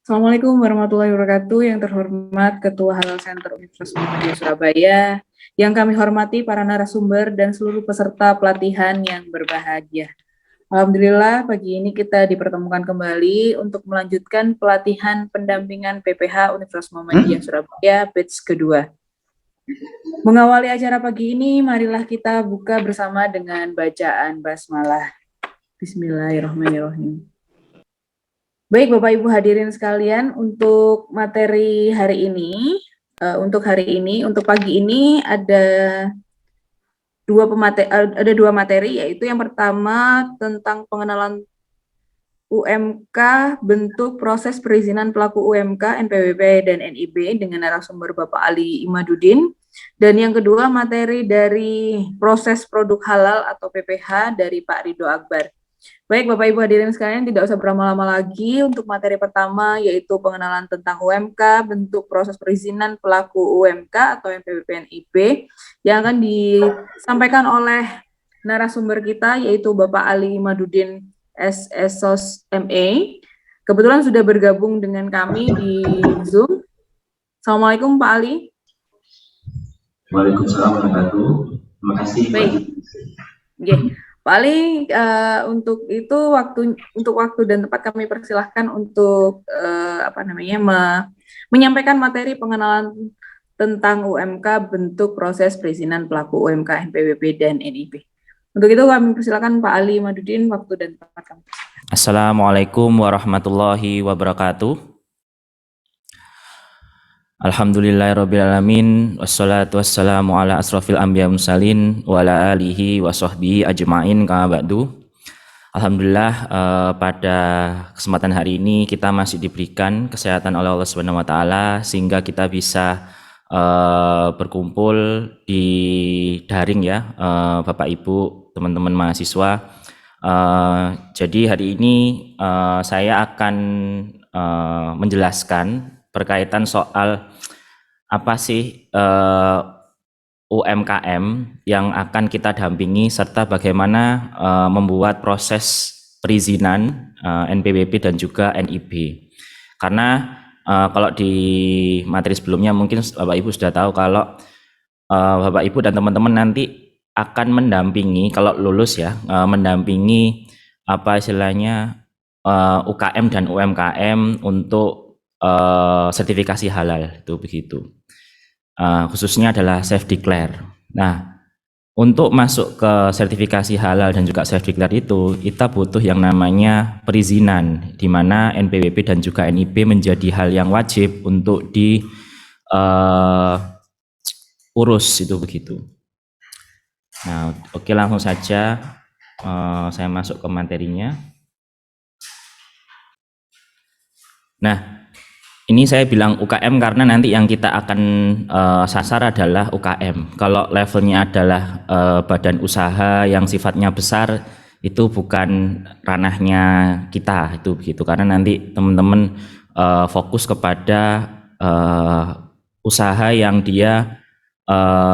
Assalamualaikum warahmatullahi wabarakatuh. Yang terhormat Ketua Halal Center Universitas Muhammadiyah Surabaya, yang kami hormati para narasumber dan seluruh peserta pelatihan yang berbahagia. Alhamdulillah pagi ini kita dipertemukan kembali untuk melanjutkan pelatihan pendampingan PPH Universitas Muhammadiyah Surabaya batch kedua. Mengawali acara pagi ini, marilah kita buka bersama dengan bacaan basmalah. Bismillahirrahmanirrahim. Baik, Bapak Ibu hadirin sekalian, untuk materi hari ini, untuk pagi ini ada dua materi, yaitu yang pertama tentang pengenalan UMK, bentuk proses perizinan pelaku UMK, NPWP dan NIB dengan narasumber Bapak Ali Imaduddin, dan yang kedua materi dari proses produk halal atau PPH dari Pak Ridho Akbar. Baik, Bapak Ibu hadirin sekalian, tidak usah berlama-lama lagi untuk materi pertama, yaitu pengenalan tentang UMK, bentuk proses perizinan pelaku UMK atau NPWP-NIB, yang akan disampaikan oleh narasumber kita, yaitu Bapak Ali Imaduddin SSOS MA. Kebetulan sudah bergabung dengan kami di Zoom. Assalamualaikum Pak Ali. Waalaikumsalam warahmatullahi wabarakatuh. Terima kasih. Baik. Okay. Pak Ali, untuk waktu dan tempat kami persilahkan untuk menyampaikan materi pengenalan tentang UMK, bentuk proses perizinan pelaku UMK, NPWP dan NIB. Untuk itu kami persilakan Pak Ali Imaduddin, waktu dan tempat kami. Assalamualaikum warahmatullahi wabarakatuh. Alhamdulillahirrabbilalamin. Wassalatu wassalamu ala asrafil anbiya mursalin wa ala alihi wa sahbihi ajma'in kama ba'du. Alhamdulillah pada kesempatan hari ini kita masih diberikan kesehatan oleh Allah Subhanahu wa taala sehingga kita bisa berkumpul di daring ya, Bapak Ibu, teman-teman mahasiswa. Jadi hari ini saya akan menjelaskan berkaitan soal apa sih UMKM yang akan kita dampingi serta bagaimana membuat proses perizinan NPWP dan juga NIB. Karena kalau di materi sebelumnya mungkin Bapak Ibu sudah tahu kalau Bapak Ibu dan teman-teman nanti akan mendampingi, kalau lulus ya, mendampingi apa istilahnya UKM dan UMKM untuk sertifikasi halal, itu begitu. Khususnya adalah self declare. Nah, untuk masuk ke sertifikasi halal dan juga self declare itu, kita butuh yang namanya perizinan, di mana NPWP dan juga NIB menjadi hal yang wajib untuk diurus, itu begitu. Nah, oke, langsung saja saya masuk ke materinya. Nah, ini saya bilang UKM karena nanti yang kita akan sasar adalah UKM. Kalau levelnya adalah badan usaha yang sifatnya besar, itu bukan ranahnya kita, itu begitu. Karena nanti teman-teman fokus kepada usaha yang dia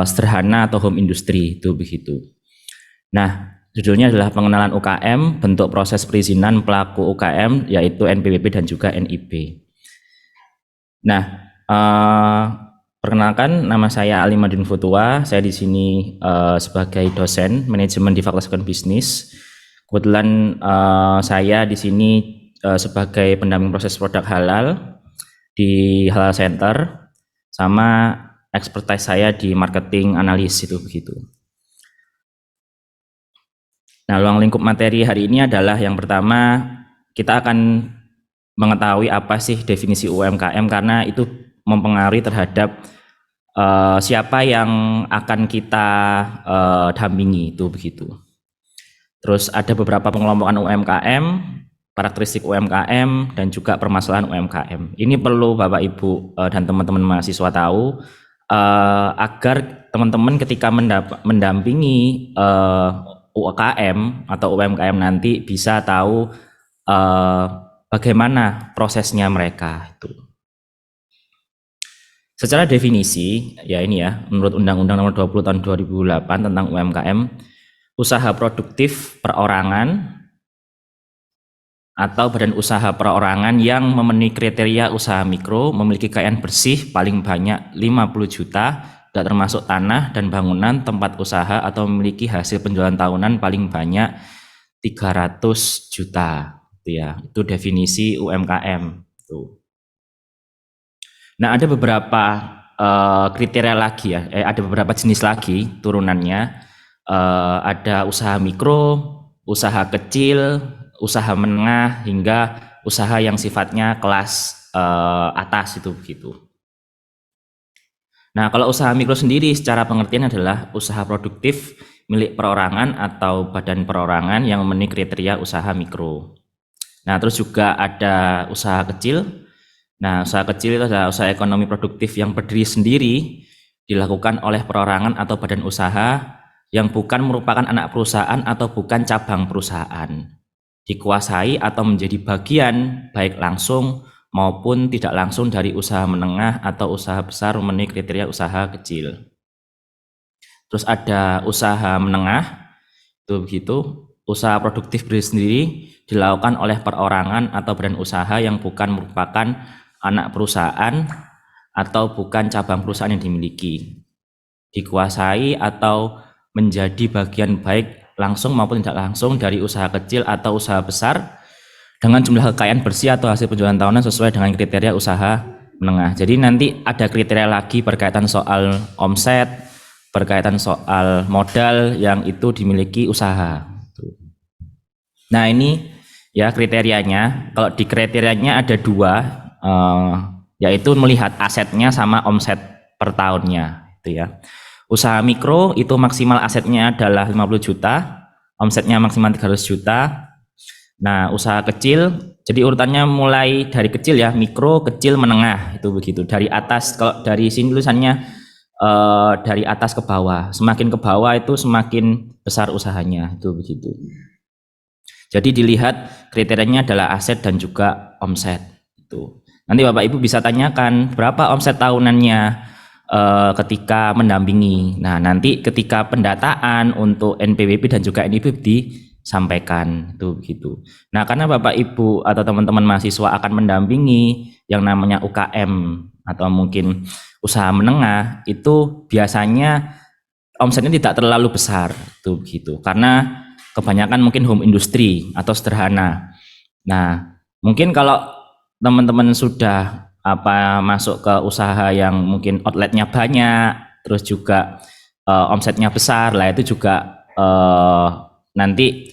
sederhana atau home industry, itu begitu. Nah, judulnya adalah pengenalan UKM, bentuk proses perizinan pelaku UKM, yaitu NPWP dan juga NIB. Nah, perkenalkan, nama saya Ali Madin Futua. Saya di sini sebagai dosen manajemen di Fakultas Ekonomi Bisnis. Kebetulan saya di sini sebagai pendamping proses produk halal di Halal Center, sama expertise saya di marketing analis, itu begitu. Nah, ruang lingkup materi hari ini adalah yang pertama, kita akan mengetahui apa sih definisi UMKM karena itu mempengaruhi terhadap siapa yang akan kita dampingi, itu begitu. Terus ada beberapa pengelompokan UMKM, karakteristik UMKM, dan juga permasalahan UMKM. Ini perlu Bapak Ibu dan teman-teman mahasiswa tahu agar teman-teman ketika mendampingi UKM atau UMKM nanti bisa tahu bagaimana prosesnya mereka itu. Secara definisi, ya ini ya, menurut Undang-Undang Nomor 20 Tahun 2008 tentang UMKM, usaha produktif perorangan atau badan usaha perorangan yang memenuhi kriteria usaha mikro, memiliki kekayaan bersih paling banyak 50 juta, tidak termasuk tanah dan bangunan tempat usaha, atau memiliki hasil penjualan tahunan paling banyak 300 juta. Itu definisi UMKM. Nah, ada beberapa kriteria lagi ya, ada beberapa jenis lagi turunannya. Ada usaha mikro, usaha kecil, usaha menengah, hingga usaha yang sifatnya kelas atas itu begitu. Nah, kalau usaha mikro sendiri secara pengertian adalah usaha produktif milik perorangan atau badan perorangan yang memenuhi kriteria usaha mikro. Nah, terus juga ada usaha kecil. Nah, usaha kecil itu adalah usaha ekonomi produktif yang berdiri sendiri, dilakukan oleh perorangan atau badan usaha yang bukan merupakan anak perusahaan atau bukan cabang perusahaan, dikuasai atau menjadi bagian baik langsung maupun tidak langsung dari usaha menengah atau usaha besar memenuhi kriteria usaha kecil. Terus ada usaha menengah, itu begitu, usaha produktif berdiri sendiri dilakukan oleh perorangan atau badan usaha yang bukan merupakan anak perusahaan atau bukan cabang perusahaan yang dimiliki, dikuasai atau menjadi bagian baik langsung maupun tidak langsung dari usaha kecil atau usaha besar dengan jumlah kekayaan bersih atau hasil penjualan tahunan sesuai dengan kriteria usaha menengah. Jadi nanti ada kriteria lagi berkaitan soal omset, berkaitan soal modal yang itu dimiliki usaha. Nah, ini ya kriterianya. Kalau di kriterianya ada dua, yaitu melihat asetnya sama omset per tahunnya, itu ya. Usaha mikro itu maksimal asetnya adalah 50 juta, omsetnya maksimal 300 juta. Nah, usaha kecil, jadi urutannya mulai dari kecil ya, mikro, kecil, menengah, itu begitu. Dari atas, kalau dari sini tulisannya dari atas ke bawah, semakin ke bawah itu semakin besar usahanya, itu begitu. Jadi dilihat kriterianya adalah aset dan juga omset. Itu. Nanti Bapak Ibu bisa tanyakan berapa omset tahunannya ketika mendampingi. Nah, nanti ketika pendataan untuk NPWP dan juga NIB disampaikan, itu begitu. Nah, karena Bapak Ibu atau teman-teman mahasiswa akan mendampingi yang namanya UKM atau mungkin usaha menengah, itu biasanya omsetnya tidak terlalu besar, itu begitu. Karena kebanyakan mungkin home industry atau sederhana. Nah, mungkin kalau teman-teman sudah masuk ke usaha yang mungkin outletnya banyak, terus juga omsetnya besar, lah itu juga nanti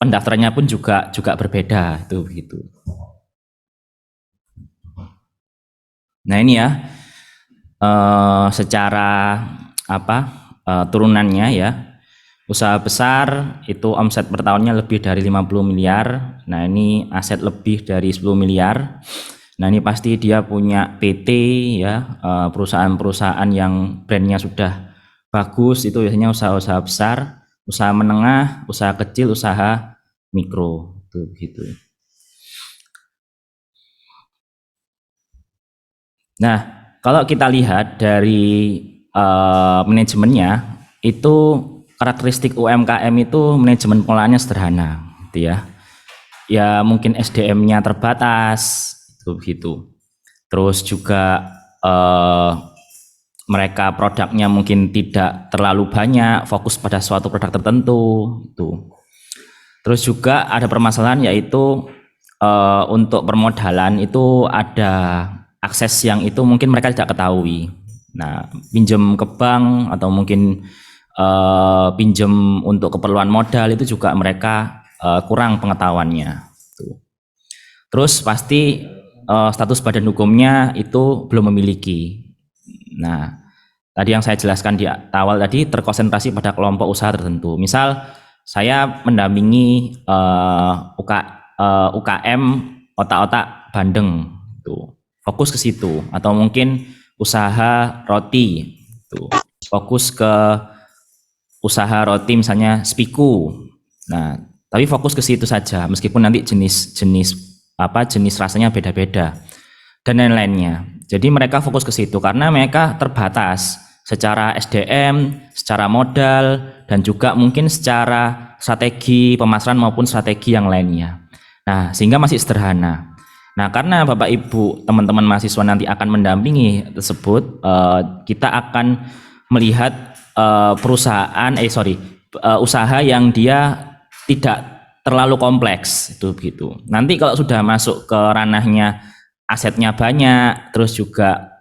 pendaftarannya pun juga berbeda, itu begitu. Nah, ini ya secara turunannya ya. Usaha besar itu omset per tahunnya lebih dari 50 miliar. Nah, ini aset lebih dari 10 miliar. Nah, ini pasti dia punya PT ya, perusahaan-perusahaan yang brandnya sudah bagus, itu biasanya usaha-usaha besar, usaha menengah, usaha kecil, usaha mikro, itu begitu. Nah, kalau kita lihat dari manajemennya, itu karakteristik UMKM itu manajemen pengelolaannya sederhana, gitu ya. Ya mungkin SDM-nya terbatas, itu begitu. Terus juga mereka produknya mungkin tidak terlalu banyak, fokus pada suatu produk tertentu, itu. Terus juga ada permasalahan yaitu untuk permodalan itu ada akses yang itu mungkin mereka tidak ketahui. Nah, pinjam ke bank atau mungkin pinjam untuk keperluan modal itu juga mereka kurang pengetahuannya. Terus pasti status badan hukumnya itu belum memiliki. Nah, tadi yang saya jelaskan di awal tadi terkonsentrasi pada kelompok usaha tertentu. Misal saya mendampingi UKM otak-otak Bandeng, tuh fokus ke situ, atau mungkin usaha roti, tuh fokus ke usaha roti misalnya Spiku. Nah, tapi fokus ke situ saja, meskipun nanti jenis rasanya beda-beda dan lain-lainnya. Jadi mereka fokus ke situ karena mereka terbatas secara SDM, secara modal, dan juga mungkin secara strategi pemasaran maupun strategi yang lainnya. Nah, sehingga masih sederhana. Nah, karena Bapak Ibu, teman-teman mahasiswa nanti akan mendampingi tersebut, kita akan melihat usaha yang dia tidak terlalu kompleks, itu begitu. Nanti kalau sudah masuk ke ranahnya asetnya banyak, terus juga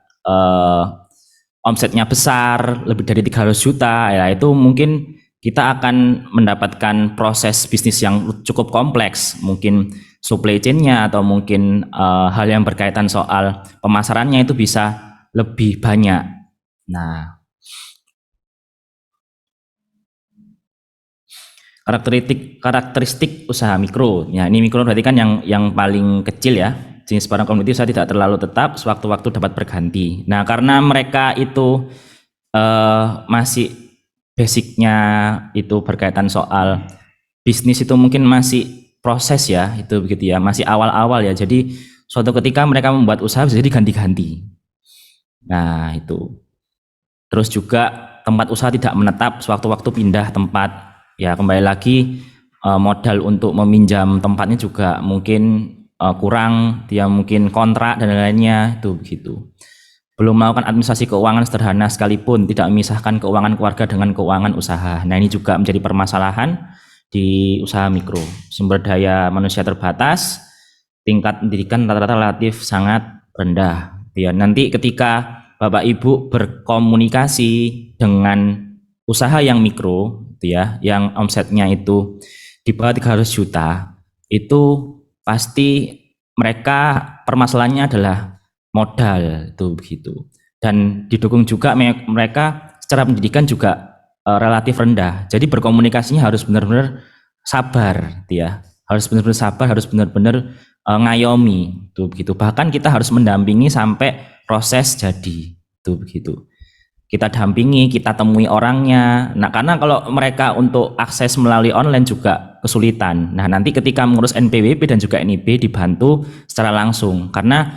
omsetnya besar, lebih dari 300 juta, ya itu mungkin kita akan mendapatkan proses bisnis yang cukup kompleks, mungkin supply chain-nya atau mungkin hal yang berkaitan soal pemasarannya itu bisa lebih banyak. Nah, karakteristik usaha mikro. Ya, ini mikro berarti kan yang paling kecil ya. Jenis barang komoditi usaha tidak terlalu tetap, sewaktu-waktu dapat berganti. Nah, karena mereka itu masih basicnya itu berkaitan soal bisnis, itu mungkin masih proses ya, itu begitu ya, masih awal-awal ya. Jadi suatu ketika mereka membuat usaha bisa jadi ganti-ganti. Nah, itu. Terus juga tempat usaha tidak menetap, sewaktu-waktu pindah tempat. Ya, kembali lagi modal untuk meminjam tempatnya juga mungkin kurang, dia mungkin kontrak dan lainnya, itu begitu. Belum melakukan administrasi keuangan sederhana sekalipun, tidak memisahkan keuangan keluarga dengan keuangan usaha. Nah, ini juga menjadi permasalahan di usaha mikro. Sumber daya manusia terbatas, tingkat pendidikan rata-rata relatif sangat rendah. Ya, nanti ketika Bapak Ibu berkomunikasi dengan usaha yang mikro, ya, yang omsetnya itu di bawah 300 juta, itu pasti mereka permasalahannya adalah modal, itu begitu. Dan didukung juga mereka secara pendidikan juga relatif rendah. Jadi berkomunikasinya harus benar-benar sabar, ya. Harus benar-benar sabar, harus benar-benar ngayomi, itu begitu. Bahkan kita harus mendampingi sampai proses jadi, itu begitu. Kita dampingi, kita temui orangnya. Nah, karena kalau mereka untuk akses melalui online juga kesulitan. Nah, nanti ketika mengurus NPWP dan juga NIB dibantu secara langsung, karena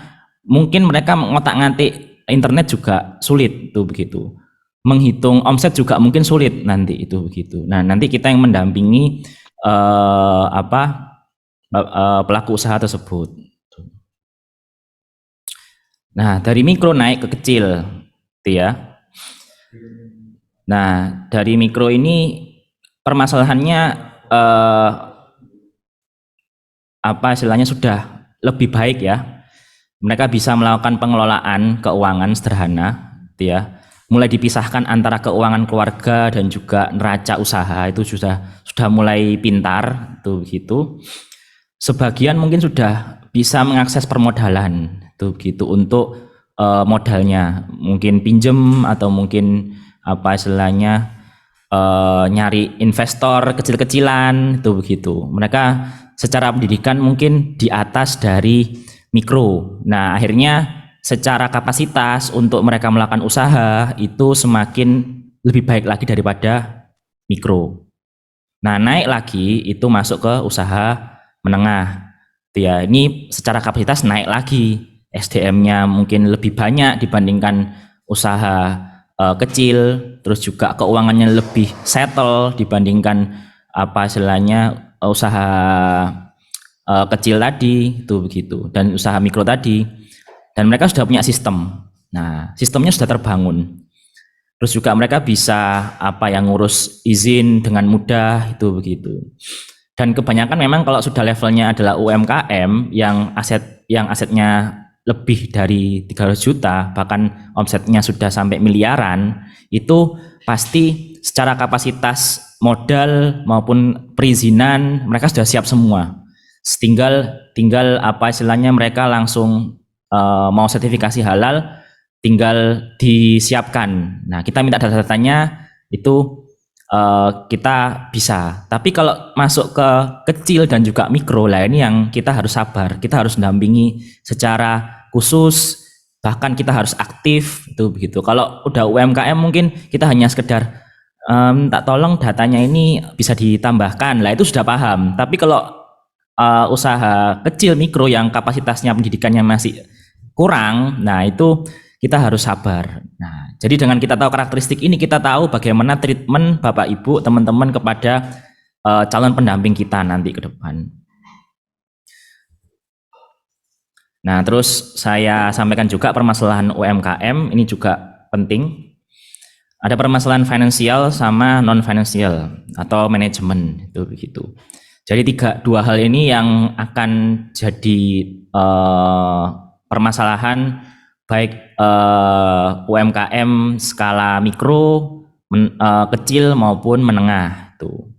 mungkin mereka ngotak-ngatik internet juga sulit, itu begitu. Menghitung omset juga mungkin sulit nanti, itu begitu. Nah, nanti kita yang mendampingi pelaku usaha tersebut. Nah, dari mikro naik ke kecil, gitu ya. Nah, dari mikro ini permasalahannya istilahnya sudah lebih baik ya. Mereka bisa melakukan pengelolaan keuangan sederhana, gitu ya. Mulai dipisahkan antara keuangan keluarga dan juga neraca usaha, itu sudah mulai pintar, itu begitu. Sebagian mungkin sudah bisa mengakses permodalan, itu begitu, untuk modalnya, mungkin pinjem atau mungkin nyari investor kecil-kecilan, itu begitu. Mereka secara pendidikan mungkin di atas dari mikro. Nah, akhirnya secara kapasitas untuk mereka melakukan usaha itu semakin lebih baik lagi daripada mikro. Nah, naik lagi itu masuk ke usaha menengah. Ya, ini secara kapasitas naik lagi. SDM-nya mungkin lebih banyak dibandingkan usaha kecil, terus juga keuangannya lebih settle dibandingkan usaha kecil tadi, itu begitu, dan usaha mikro tadi. Dan mereka sudah punya sistem. Nah, sistemnya sudah terbangun. Terus juga mereka bisa ngurus izin dengan mudah, itu begitu. Dan kebanyakan memang kalau sudah levelnya adalah UMKM yang asetnya lebih dari 300 juta, bahkan omsetnya sudah sampai miliaran, itu pasti secara kapasitas modal maupun perizinan mereka sudah siap semua. Tinggal mereka langsung mau sertifikasi halal, tinggal disiapkan. Nah, kita minta data-datanya, itu kita bisa. Tapi kalau masuk ke kecil dan juga mikro lah, ini yang kita harus sabar, kita harus mendampingi secara khusus, bahkan kita harus aktif, itu begitu. Kalau udah UMKM mungkin kita hanya sekedar tak tolong datanya ini bisa ditambahkan, lah itu sudah paham. Tapi kalau usaha kecil mikro yang kapasitasnya pendidikannya masih kurang, nah itu kita harus sabar. Nah, jadi dengan kita tahu karakteristik ini, kita tahu bagaimana treatment Bapak Ibu, teman-teman kepada calon pendamping kita nanti ke depan. Nah, terus saya sampaikan juga permasalahan UMKM ini juga penting. Ada permasalahan finansial sama non finansial atau manajemen itu begitu. Jadi dua hal ini yang akan jadi permasalahan baik UMKM skala mikro, kecil maupun menengah tuh.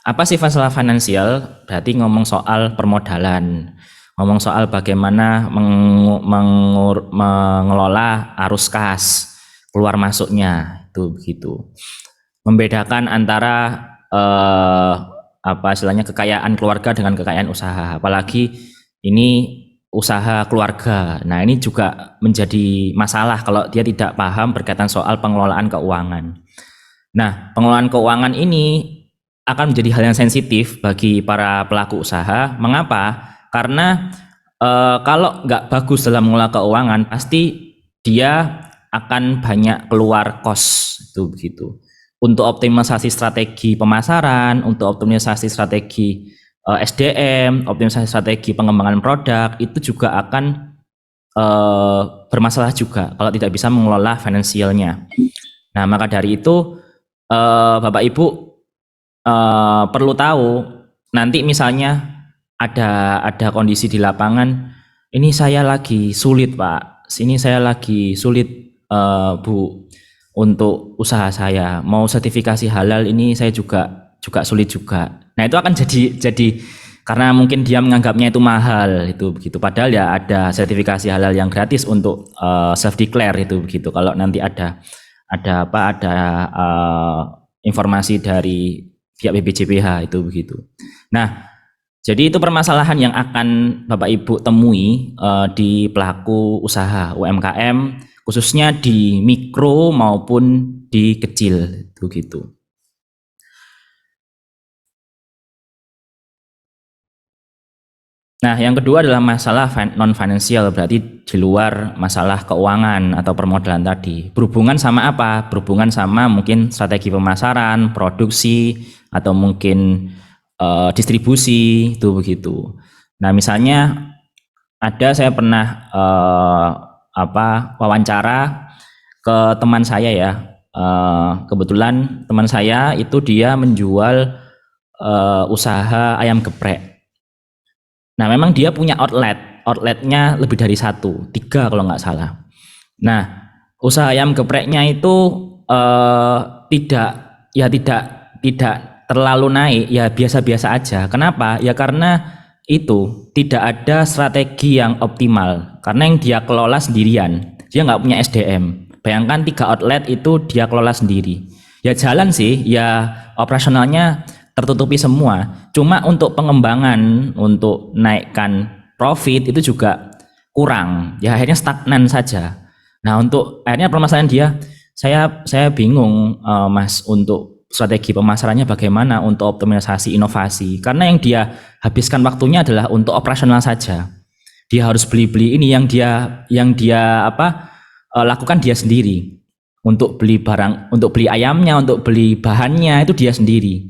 Apa sih masalah finansial? Berarti ngomong soal permodalan, ngomong soal bagaimana mengelola arus kas keluar masuknya itu begitu. Membedakan antara istilahnya kekayaan keluarga dengan kekayaan usaha. Apalagi ini usaha keluarga. Nah, ini juga menjadi masalah kalau dia tidak paham berkaitan soal pengelolaan keuangan. Nah, pengelolaan keuangan ini akan menjadi hal yang sensitif bagi para pelaku usaha. Mengapa? Karena kalau nggak bagus dalam mengelola keuangan, pasti dia akan banyak keluar kos itu begitu. Untuk optimalisasi strategi pemasaran, untuk optimalisasi strategi SDM, optimalisasi strategi pengembangan produk itu juga akan bermasalah juga kalau tidak bisa mengelola finansialnya. Nah, maka dari itu Bapak Ibu perlu tahu nanti misalnya ada kondisi di lapangan, ini saya lagi sulit Pak, sini saya lagi sulit Bu untuk usaha saya, mau sertifikasi halal ini saya juga sulit juga. Nah, itu akan jadi karena mungkin dia menganggapnya itu mahal itu begitu, padahal ya ada sertifikasi halal yang gratis untuk self declare itu begitu. Kalau nanti ada informasi dari pihak BPJPH itu begitu. Nah, jadi itu permasalahan yang akan Bapak Ibu temui di pelaku usaha UMKM, khususnya di mikro maupun di kecil begitu. Nah, yang kedua adalah masalah non finansial, berarti di luar masalah keuangan atau permodalan tadi. Berhubungan sama apa? Berhubungan sama mungkin strategi pemasaran, produksi, atau mungkin distribusi itu begitu. Nah, misalnya saya pernah wawancara ke teman saya ya. Kebetulan teman saya itu dia menjual usaha ayam geprek. Nah, memang dia punya outletnya lebih dari 3 kalau nggak salah. Nah, usaha ayam gepreknya itu tidak terlalu naik, ya biasa-biasa aja. Kenapa? Ya karena itu tidak ada strategi yang optimal, karena yang dia kelola sendirian, dia nggak punya SDM. Bayangkan 3 outlet itu dia kelola sendiri. Ya jalan sih, ya operasionalnya tertutupi semua. Cuma untuk pengembangan, untuk naikkan profit itu juga kurang. Ya akhirnya stagnan saja. Nah, untuk akhirnya permasalahan dia, saya bingung Mas untuk strategi pemasarannya bagaimana untuk optimalisasi inovasi. Karena yang dia habiskan waktunya adalah untuk operasional saja. Dia harus beli ini yang dia lakukan dia sendiri. Untuk beli barang, untuk beli ayamnya, untuk beli bahannya itu dia sendiri.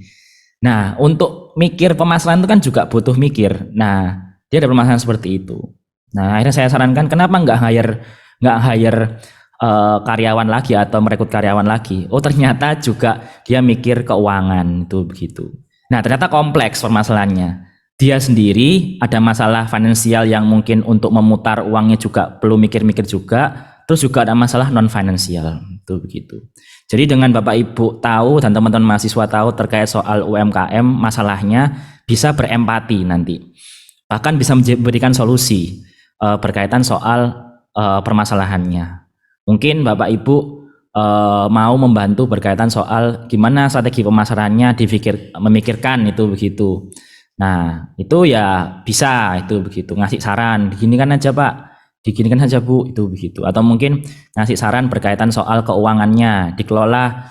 Nah, untuk mikir pemasaran itu kan juga butuh mikir. Nah, dia ada permasalahan seperti itu. Nah, akhirnya saya sarankan kenapa nggak hire karyawan lagi atau merekrut karyawan lagi. Oh, ternyata juga dia mikir keuangan itu begitu. Nah, ternyata kompleks permasalahannya. Dia sendiri ada masalah finansial yang mungkin untuk memutar uangnya juga perlu mikir-mikir juga. Terus juga ada masalah non finansial itu begitu. Jadi dengan Bapak Ibu tahu dan teman-teman mahasiswa tahu terkait soal UMKM, masalahnya bisa berempati nanti. Bahkan bisa memberikan solusi berkaitan soal permasalahannya. Mungkin Bapak Ibu mau membantu berkaitan soal gimana strategi pemasarannya memikirkan itu begitu. Nah, itu ya bisa itu begitu, ngasih saran, diginikan aja Pak. Diginikan saja Bu, itu begitu. Atau mungkin ngasih saran berkaitan soal keuangannya, dikelola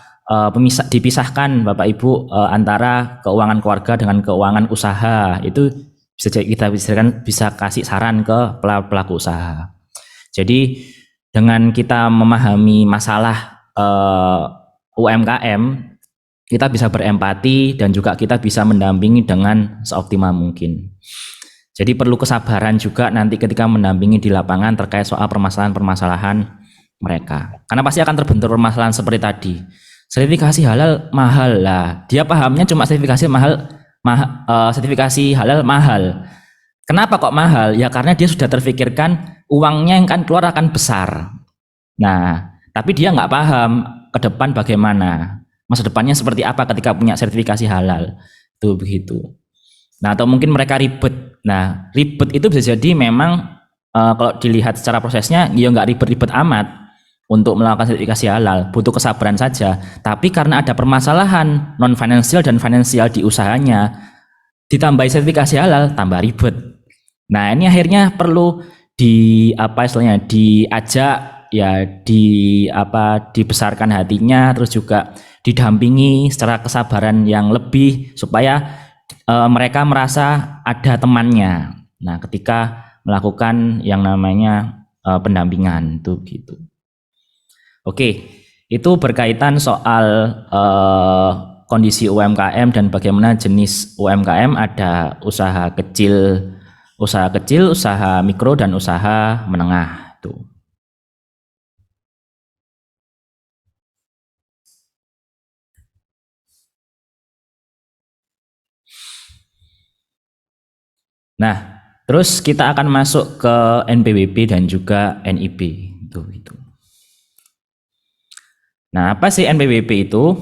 dipisahkan Bapak Ibu antara keuangan keluarga dengan keuangan usaha. Itu bisa kasih saran ke pelaku usaha. Jadi dengan kita memahami masalah UMKM, kita bisa berempati dan juga kita bisa mendampingi dengan seoptimal mungkin. Jadi perlu kesabaran juga nanti ketika mendampingi di lapangan terkait soal permasalahan-permasalahan mereka. Karena pasti akan terbentur permasalahan seperti tadi. Sertifikasi halal mahal lah. Dia pahamnya cuma sertifikasi sertifikasi halal mahal. Kenapa kok mahal? Ya karena dia sudah terfikirkan uangnya yang kan keluar akan besar. Nah, tapi dia nggak paham ke depan bagaimana. Masa depannya seperti apa ketika punya sertifikasi halal. Itu begitu. Nah, atau mungkin mereka ribet. Nah, ribet itu bisa jadi memang kalau dilihat secara prosesnya, ya nggak ribet-ribet amat untuk melakukan sertifikasi halal, butuh kesabaran saja. Tapi karena ada permasalahan non finansial dan finansial di usahanya, ditambah sertifikasi halal, tambah ribet. Nah, ini akhirnya perlu diajak ya dibesarkan hatinya, terus juga didampingi secara kesabaran yang lebih supaya mereka merasa ada temannya. Nah, ketika melakukan yang namanya pendampingan itu gitu. Oke, itu berkaitan soal kondisi UMKM dan bagaimana jenis UMKM, ada usaha kecil, usaha mikro dan usaha menengah itu. Nah, terus kita akan masuk ke NPWP dan juga NIB itu. Nah, apa sih NPWP itu?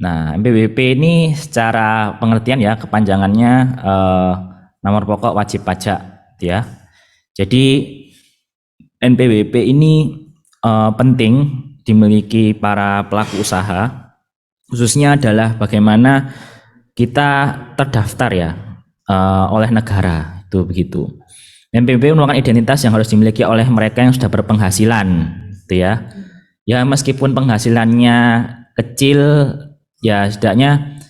Nah, NPWP ini secara pengertian ya, kepanjangannya nomor pokok wajib pajak ya. Jadi NPWP ini penting dimiliki para pelaku usaha, khususnya adalah bagaimana kita terdaftar ya oleh negara, itu begitu. NPWP merupakan identitas yang harus dimiliki oleh mereka yang sudah berpenghasilan, gitu ya. Ya meskipun penghasilannya kecil, ya setidaknya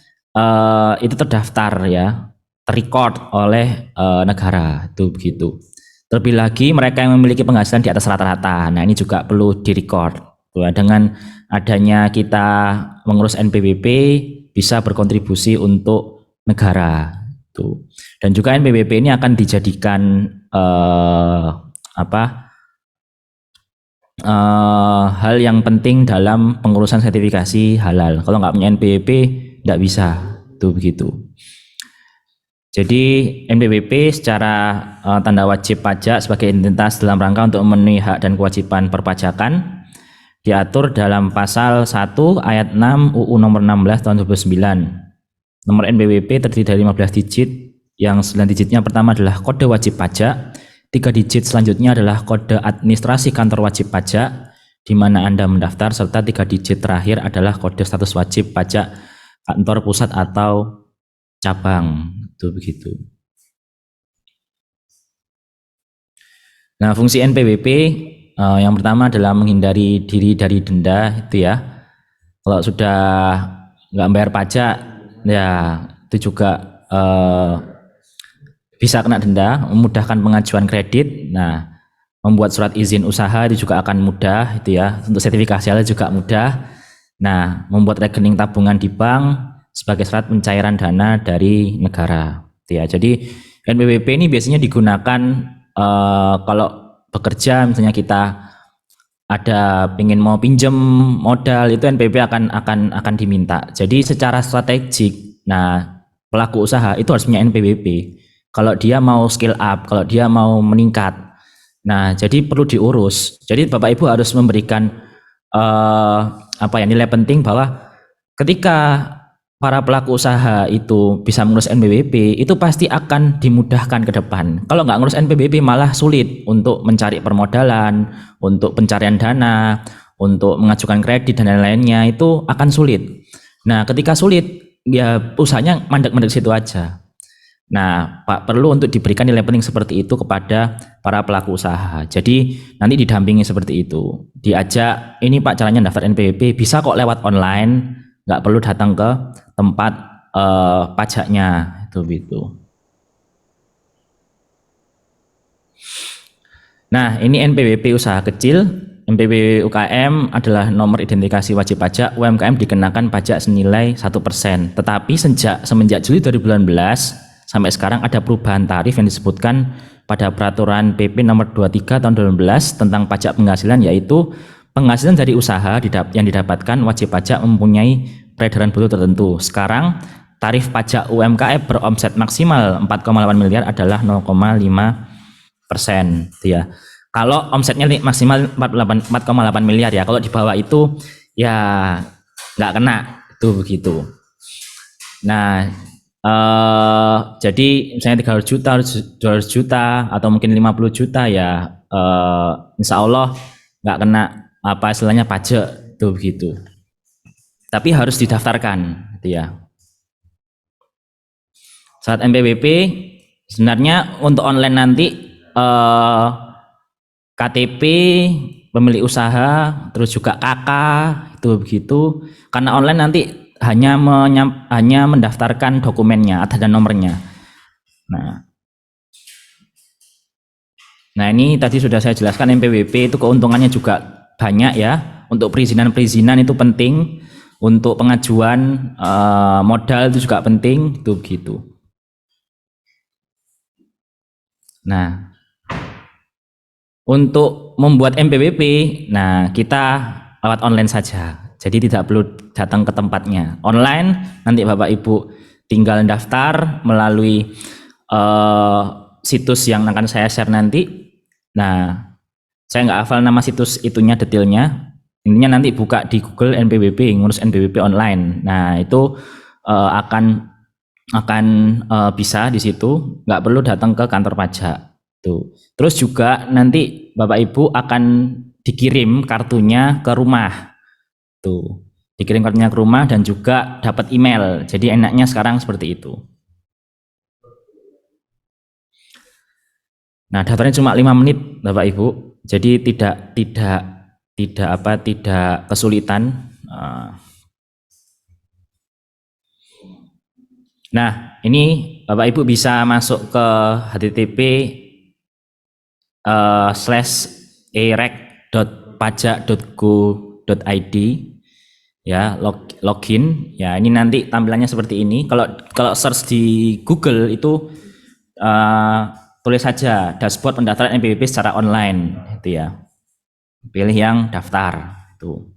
itu terdaftar ya, terrecord oleh negara, itu begitu. Terlebih lagi mereka yang memiliki penghasilan di atas rata-rata, nah ini juga perlu direcord. Dengan adanya kita mengurus NPWP bisa berkontribusi untuk negara. Tuh. Dan juga NPWP ini akan dijadikan hal yang penting dalam pengurusan sertifikasi halal. Kalau nggak punya NPWP nggak bisa, tuh begitu. Jadi NPWP secara tanda wajib pajak sebagai identitas dalam rangka untuk memenuhi hak dan kewajiban perpajakan diatur dalam pasal 1 ayat 6 UU nomor 16 tahun 2009. Nomor NPWP terdiri dari 15 digit, yang 9 digitnya pertama adalah kode wajib pajak, 3 digit selanjutnya adalah kode administrasi kantor wajib pajak di mana Anda mendaftar, serta 3 digit terakhir adalah kode status wajib pajak kantor pusat atau cabang. Itu begitu. Nah, fungsi NPWP yang pertama adalah menghindari diri dari denda, itu ya. Kalau sudah nggak bayar pajak, ya itu juga bisa kena denda. Memudahkan pengajuan kredit. Nah, membuat surat izin usaha itu juga akan mudah, itu ya. Untuk sertifikasi halal juga mudah. Nah, membuat rekening tabungan di bank sebagai syarat pencairan dana dari negara, itu ya. Jadi NPWP ini biasanya digunakan kalau bekerja, misalnya kita ada ingin mau pinjam modal, itu NPWP akan diminta. Jadi secara strategik, nah pelaku usaha itu harus punya NPWP. Kalau dia mau skill up, kalau dia mau meningkat, nah jadi perlu diurus. Jadi Bapak Ibu harus memberikan nilai penting bahwa ketika para pelaku usaha itu bisa mengurus NPWP, itu pasti akan dimudahkan ke depan. Kalau nggak ngurus NPWP malah sulit untuk mencari permodalan, untuk pencarian dana, untuk mengajukan kredit dan lain-lainnya, itu akan sulit. Nah, ketika sulit, ya usahanya mandek-mandek situ aja. Nah, Pak, perlu untuk diberikan nilai penting seperti itu kepada para pelaku usaha. Jadi nanti didampingi seperti itu. Diajak, ini Pak caranya daftar NPWP, bisa kok lewat online, nggak perlu datang ke tempat pajaknya, itu. Nah, ini NPWP usaha kecil. NPWP UKM adalah nomor identifikasi wajib pajak. UMKM dikenakan pajak senilai 1%. Tetapi semenjak Juli 2018 sampai sekarang ada perubahan tarif yang disebutkan pada peraturan PP nomor 23 tahun 2012 tentang pajak penghasilan, yaitu penghasilan dari usaha yang didapatkan wajib pajak mempunyai peredaran bruto tertentu. Sekarang tarif pajak UMKM beromset maksimal 4,8 miliar adalah 0,5%, ya. Kalau omsetnya maksimal 4,8 miliar ya, kalau di bawah itu ya nggak kena, itu begitu. Nah, jadi misalnya 300 juta, 200 juta, atau mungkin 50 juta ya, insya Allah nggak kena apa istilahnya pajak, itu begitu. Tapi harus didaftarkan, gitu ya. Saat NPWP sebenarnya untuk online nanti KTP pemilik usaha, terus juga KK, itu begitu. Karena online nanti hanya mendaftarkan dokumennya, ada dan nomornya. Nah ini tadi sudah saya jelaskan, NPWP itu keuntungannya juga banyak ya. Untuk perizinan itu penting, untuk pengajuan modal itu juga penting, itu begitu. Nah, untuk membuat NPWP, nah kita lewat online saja. Jadi tidak perlu datang ke tempatnya. Online, nanti Bapak Ibu tinggal daftar melalui situs yang akan saya share nanti. Nah, saya nggak hafal nama situs itunya detailnya. Intinya nanti buka di Google NPWP, ngurus NPWP online. Nah, itu akan bisa di situ, nggak perlu datang ke kantor pajak. Tuh. Terus juga nanti Bapak Ibu akan dikirim kartunya ke rumah. Tuh. Dikirim kartunya ke rumah dan juga dapat email. Jadi enaknya sekarang seperti itu. Nah, daftarnya cuma 5 menit Bapak Ibu. Jadi tidak kesulitan. Nah, ini Bapak Ibu bisa masuk ke http://erec.pajak.go.id ya, login ya. Ini nanti tampilannya seperti ini. Kalau search di Google itu tulis saja dashboard pendaftaran NPWP secara online, itu ya. Pilih yang daftar itu.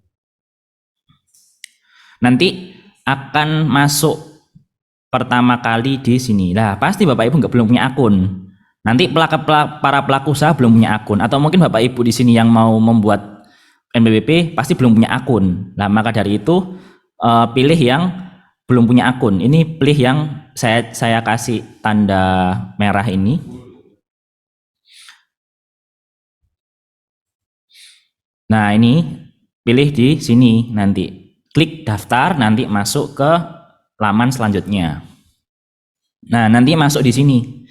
Nanti akan masuk pertama kali di sini. Nah, pasti Bapak Ibu belum punya akun. Nanti para pelaku usaha belum punya akun, atau mungkin Bapak Ibu di sini yang mau membuat NPWP pasti belum punya akun. Nah, maka dari itu pilih yang belum punya akun. Ini pilih yang saya kasih tanda merah ini. Nah, ini pilih di sini, nanti klik daftar, nanti masuk ke laman selanjutnya. Nah, nanti masuk di sini.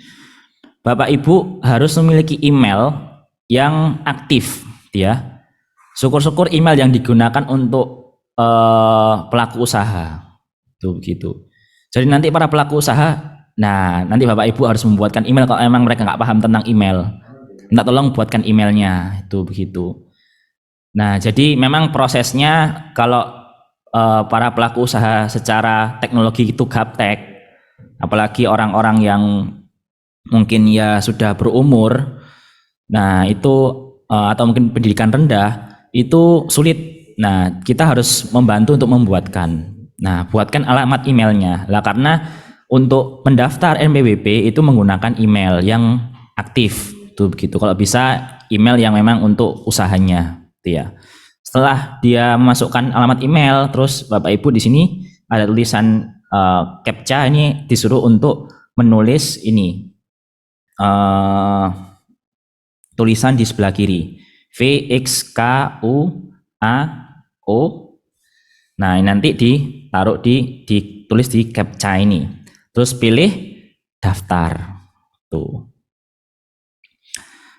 Bapak Ibu harus memiliki email yang aktif, ya. Syukur-syukur email yang digunakan untuk pelaku usaha, itu begitu. Jadi nanti para pelaku usaha, nah nanti Bapak Ibu harus membuatkan email kalau memang mereka nggak paham tentang email. Minta tolong buatkan emailnya, itu begitu. Nah, jadi memang prosesnya kalau para pelaku usaha secara teknologi itu gaptek, apalagi orang-orang yang mungkin ya sudah berumur, nah itu atau mungkin pendidikan rendah, itu sulit. Nah, kita harus membantu untuk membuatkan. Nah, buatkan alamat emailnya lah, karena untuk mendaftar NPWP itu menggunakan email yang aktif, tuh begitu. Kalau bisa email yang memang untuk usahanya, gitu ya. Setelah dia memasukkan alamat email, terus Bapak Ibu di sini ada tulisan CAPTCHA, ini disuruh untuk menulis ini. Tulisan di sebelah kiri VXKUAO. Nah, nanti ditaruh ditulis di CAPTCHA ini. Terus pilih daftar. Tuh.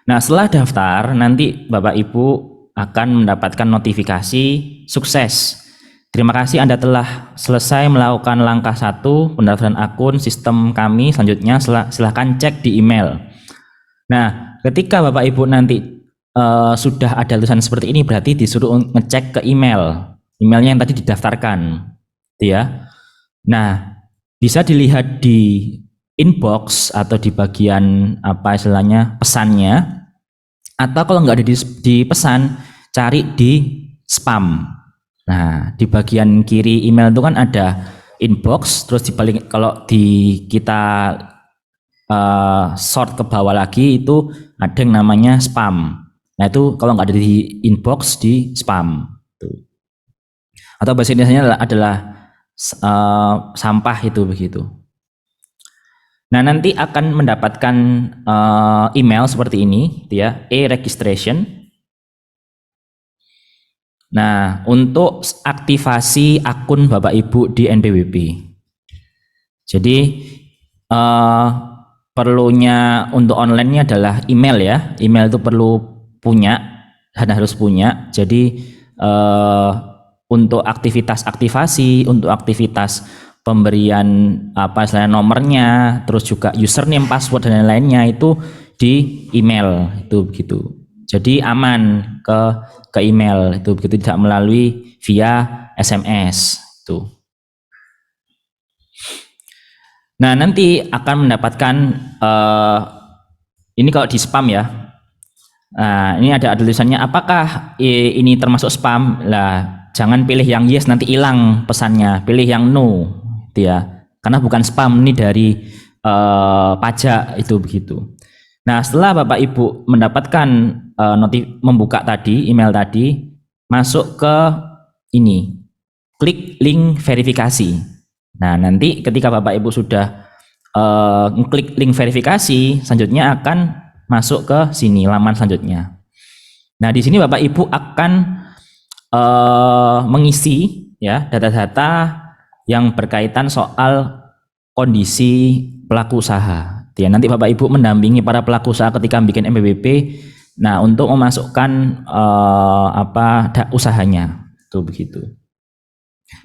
Nah, setelah daftar nanti Bapak Ibu akan mendapatkan notifikasi sukses. Terima kasih Anda telah selesai melakukan langkah 1 pendaftaran akun sistem kami. Selanjutnya silahkan cek di email. Nah, ketika Bapak Ibu nanti sudah ada tulisan seperti ini, berarti disuruh ngecek ke emailnya yang tadi didaftarkan, ya. Nah, bisa dilihat di inbox atau di bagian apa istilahnya pesannya, atau kalau nggak ada di pesan, cari di spam. Nah, di bagian kiri email itu kan ada inbox, terus dibalik kalau kita sort ke bawah lagi itu ada yang namanya spam. Nah, itu kalau nggak ada di inbox, di spam. Tuh. Atau bahasa Indonesianya adalah sampah itu begitu. Nah, nanti akan mendapatkan email seperti ini, ya, e-registration. Nah, untuk aktivasi akun Bapak Ibu di NPWP. Jadi perlunya untuk online-nya adalah email ya. Email itu perlu punya dan harus punya. Jadi untuk aktivitas aktivasi, untuk aktivitas pemberian apa istilahnya nomornya, terus juga username, password dan lain-lainnya itu di email itu begitu. Jadi aman ke email itu begitu, tidak melalui via SMS itu. Nah, nanti akan mendapatkan ini kalau di spam ya. Nah, ini ada tulisannya apakah ini termasuk spam? Lah, jangan pilih yang yes nanti hilang pesannya, pilih yang no gitu ya. Karena bukan spam, ini dari pajak itu begitu. Nah, setelah Bapak Ibu mendapatkan membuka tadi email tadi, masuk ke ini, klik link verifikasi. Nah, nanti ketika Bapak Ibu sudah klik link verifikasi, selanjutnya akan masuk ke sini laman selanjutnya. Nah, di sini Bapak Ibu akan mengisi ya data-data yang berkaitan soal kondisi pelaku usaha. Ya, nanti Bapak Ibu mendampingi para pelaku usaha ketika bikin NPWP. Nah, untuk memasukkan usahanya itu begitu.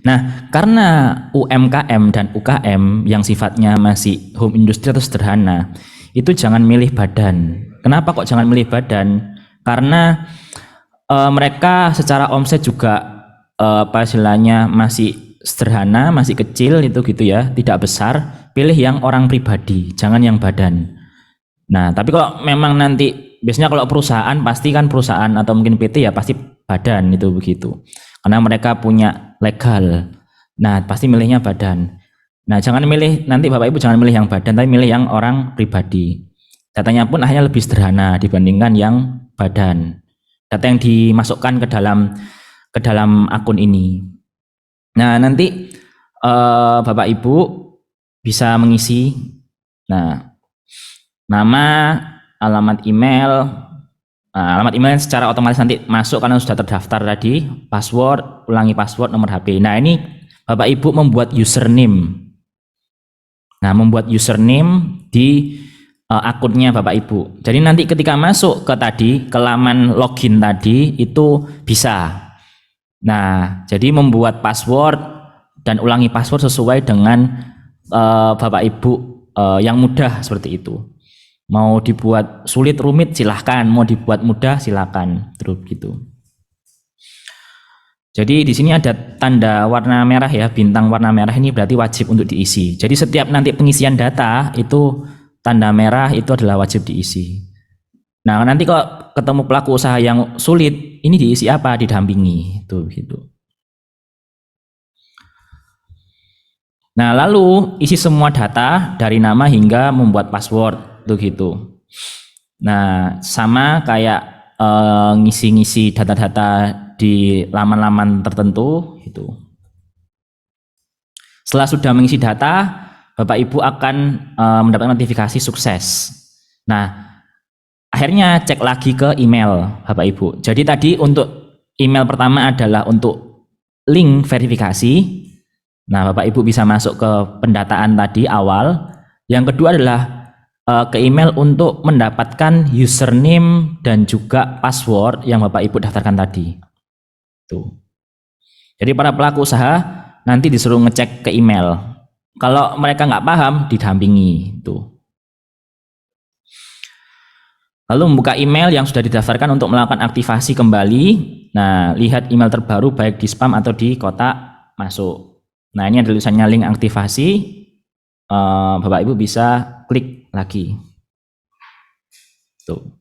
Nah, karena UMKM dan UKM yang sifatnya masih home industry atau sederhana, itu jangan milih badan. Kenapa kok jangan milih badan? Karena mereka secara omset juga istilahnya masih sederhana, masih kecil itu gitu ya, tidak besar. Pilih yang orang pribadi, jangan yang badan. Nah, tapi kalau memang nanti biasanya kalau perusahaan pasti kan perusahaan atau mungkin PT ya pasti badan itu begitu. Karena mereka punya legal. Nah, pasti milihnya badan. Nah, jangan milih nanti Bapak Ibu jangan milih yang badan, tapi milih yang orang pribadi. Datanya pun hanya lebih sederhana dibandingkan yang badan. Data yang dimasukkan ke dalam akun ini. Nah, nanti Bapak Ibu bisa mengisi nama, alamat email. Alamat email secara otomatis nanti masuk karena sudah terdaftar tadi, password, ulangi password, nomor HP. Nah, ini Bapak Ibu membuat username. Nah, membuat username di akunnya Bapak Ibu. Jadi nanti ketika masuk ke laman login tadi itu bisa. Nah, jadi membuat password dan ulangi password sesuai dengan Bapak Ibu yang mudah seperti itu. Mau dibuat sulit rumit silahkan, mau dibuat mudah silahkan, terus gitu. Jadi di sini ada tanda warna merah ya, bintang warna merah ini berarti wajib untuk diisi. Jadi setiap nanti pengisian data itu tanda merah itu adalah wajib diisi. Nah, nanti kalau ketemu pelaku usaha yang sulit, ini diisi apa? Didampingi, itu gitu. Nah, lalu isi semua data dari nama hingga membuat password, itu gitu. Nah, sama kayak ngisi-ngisi data-data di laman-laman tertentu, gitu. Setelah sudah mengisi data, Bapak Ibu akan mendapatkan notifikasi sukses. Nah, akhirnya cek lagi ke email Bapak Ibu. Jadi tadi untuk email pertama adalah untuk link verifikasi. Nah, Bapak Ibu bisa masuk ke pendataan tadi awal. Yang kedua adalah ke email untuk mendapatkan username dan juga password yang Bapak Ibu daftarkan tadi. Tuh. Jadi para pelaku usaha nanti disuruh ngecek ke email. Kalau mereka nggak paham, didampingi. Tuh. Lalu membuka email yang sudah didaftarkan untuk melakukan aktivasi kembali. Nah, lihat email terbaru baik di spam atau di kotak masuk. Nah, ini ada tulisannya link aktivasi. Bapak Ibu bisa klik lagi. Tuh.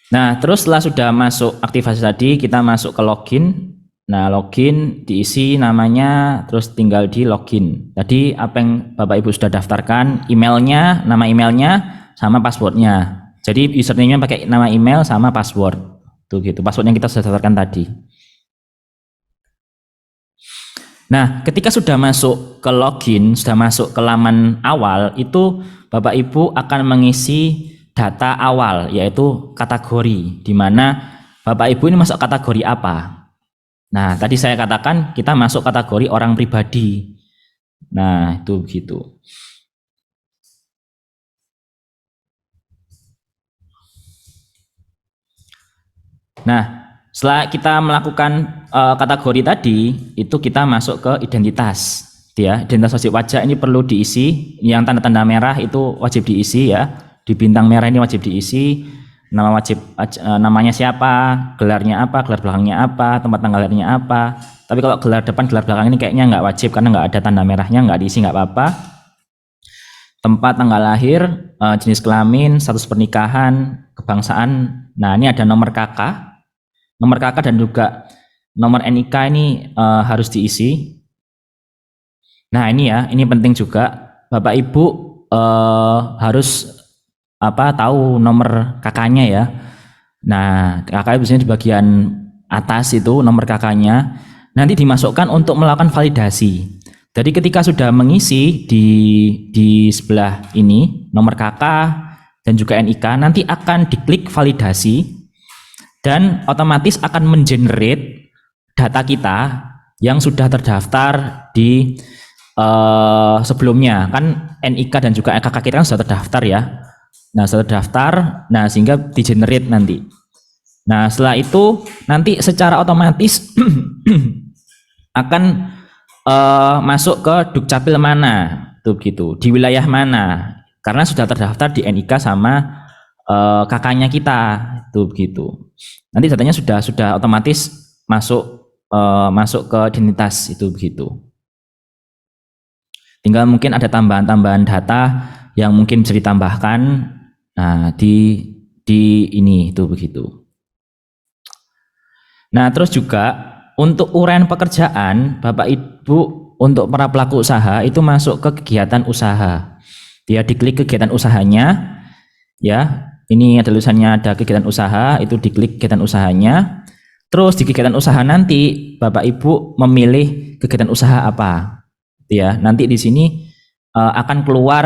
Nah, terus setelah sudah masuk aktivasi tadi, kita masuk ke login. Nah, login diisi namanya, terus tinggal di login. Tadi apa yang Bapak Ibu sudah daftarkan, emailnya, nama emailnya, sama passwordnya. Jadi username-nya pakai nama email sama password. Tuh gitu, password yang kita sudah daftarkan tadi. Nah, ketika sudah masuk ke login, sudah masuk ke laman awal, itu Bapak Ibu akan mengisi data awal, yaitu kategori, di mana Bapak Ibu ini masuk kategori apa. Nah, tadi saya katakan kita masuk kategori orang pribadi. Nah, itu begitu. Nah, setelah kita melakukan kategori tadi, itu kita masuk ke identitas. Ya, identitas wajib wajah ini perlu diisi. Yang tanda-tanda merah itu wajib diisi ya. Di bintang merah ini wajib diisi. Nama wajib, namanya siapa, gelarnya apa, gelar belakangnya apa, tempat tanggal lahirnya apa. Tapi kalau gelar depan, gelar belakang ini kayaknya nggak wajib karena nggak ada tanda merahnya, nggak diisi nggak apa-apa. Tempat tanggal lahir, jenis kelamin, status pernikahan, kebangsaan. Nah, ini ada nomor KK. Nomor KK dan juga nomor NIK ini harus diisi. Nah, ini ya, ini penting juga. Bapak Ibu harus tahu nomor KK-nya ya. Nah, KK biasanya di bagian atas itu nomor KK-nya. Nanti dimasukkan untuk melakukan validasi. Jadi ketika sudah mengisi di sebelah ini nomor KK dan juga NIK, nanti akan diklik validasi dan otomatis akan mengenerate data kita yang sudah terdaftar di sebelumnya. Kan NIK dan juga KK kita kan sudah terdaftar ya. Nah, setelah daftar, nah sehingga di-generate nanti. Nah, setelah itu nanti secara otomatis akan masuk ke Dukcapil mana, tuh gitu, di wilayah mana, karena sudah terdaftar di NIK sama kakaknya kita, tuh begitu. Nanti datanya sudah otomatis masuk ke identitas itu begitu. Tinggal mungkin ada tambahan-tambahan data yang mungkin bisa ditambahkan. Nah, di ini itu begitu. Nah, terus juga untuk uraian pekerjaan, Bapak Ibu untuk para pelaku usaha itu masuk ke kegiatan usaha. Dia diklik kegiatan usahanya, ya. Ini ada tulisannya ada kegiatan usaha, itu diklik kegiatan usahanya. Terus di kegiatan usaha nanti Bapak Ibu memilih kegiatan usaha apa, ya. Nanti di sini akan keluar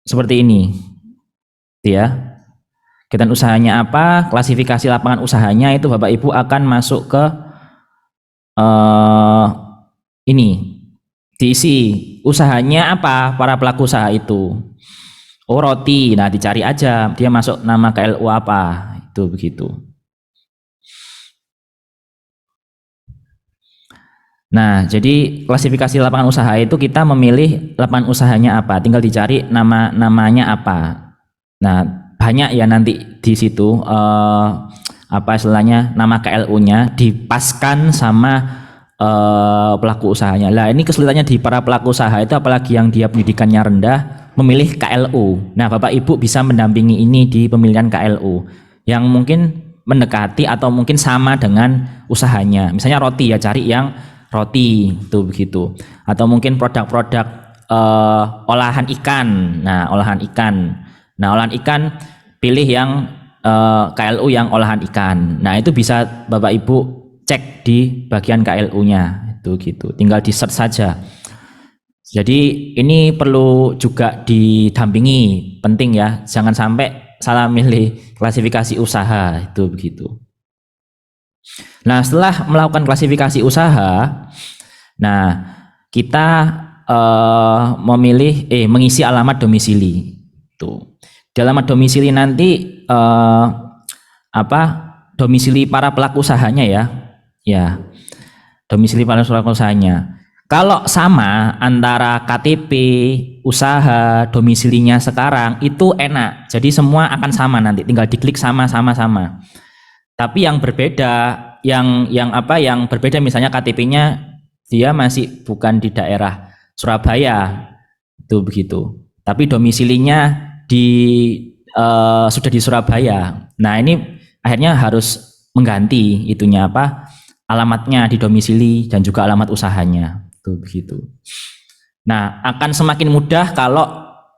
seperti ini, ya. Kegiatan usahanya apa, klasifikasi lapangan usahanya itu Bapak Ibu akan masuk ke ini, diisi usahanya apa para pelaku usaha itu. Oh, roti, nah dicari aja dia masuk nama KLU apa, itu begitu. Nah, jadi klasifikasi lapangan usaha itu kita memilih lapangan usahanya apa, tinggal dicari namanya apa. Nah, banyak ya nanti di situ apa istilahnya nama KLU-nya dipaskan sama pelaku usahanya. Lah, ini kesulitannya di para pelaku usaha itu, apalagi yang dia pendidikannya rendah, memilih KLU. Nah, Bapak Ibu bisa mendampingi ini di pemilihan KLU yang mungkin mendekati atau mungkin sama dengan usahanya. Misalnya roti ya, cari yang roti itu begitu, atau mungkin produk-produk olahan ikan. Nah, olahan ikan pilih yang KLU yang olahan ikan. Nah, itu bisa Bapak Ibu cek di bagian KLU-nya itu gitu, tinggal di search saja. Jadi ini perlu juga didampingi, penting ya, jangan sampai salah milih klasifikasi usaha itu begitu. Nah, setelah melakukan klasifikasi usaha, nah kita mengisi alamat domisili. Tuh. Di alamat domisili nanti domisili para pelaku usahanya ya. Domisili para pelaku usahanya. Kalau sama antara KTP, usaha, domisilinya sekarang itu enak. Jadi semua akan sama nanti, tinggal diklik sama. Tapi yang berbeda, yang berbeda misalnya KTP-nya dia masih bukan di daerah Surabaya, itu begitu. Tapi domisilinya sudah di Surabaya. Nah, ini akhirnya harus mengganti itunya apa? Alamatnya di domisili dan juga alamat usahanya. Itu begitu. Nah, akan semakin mudah kalau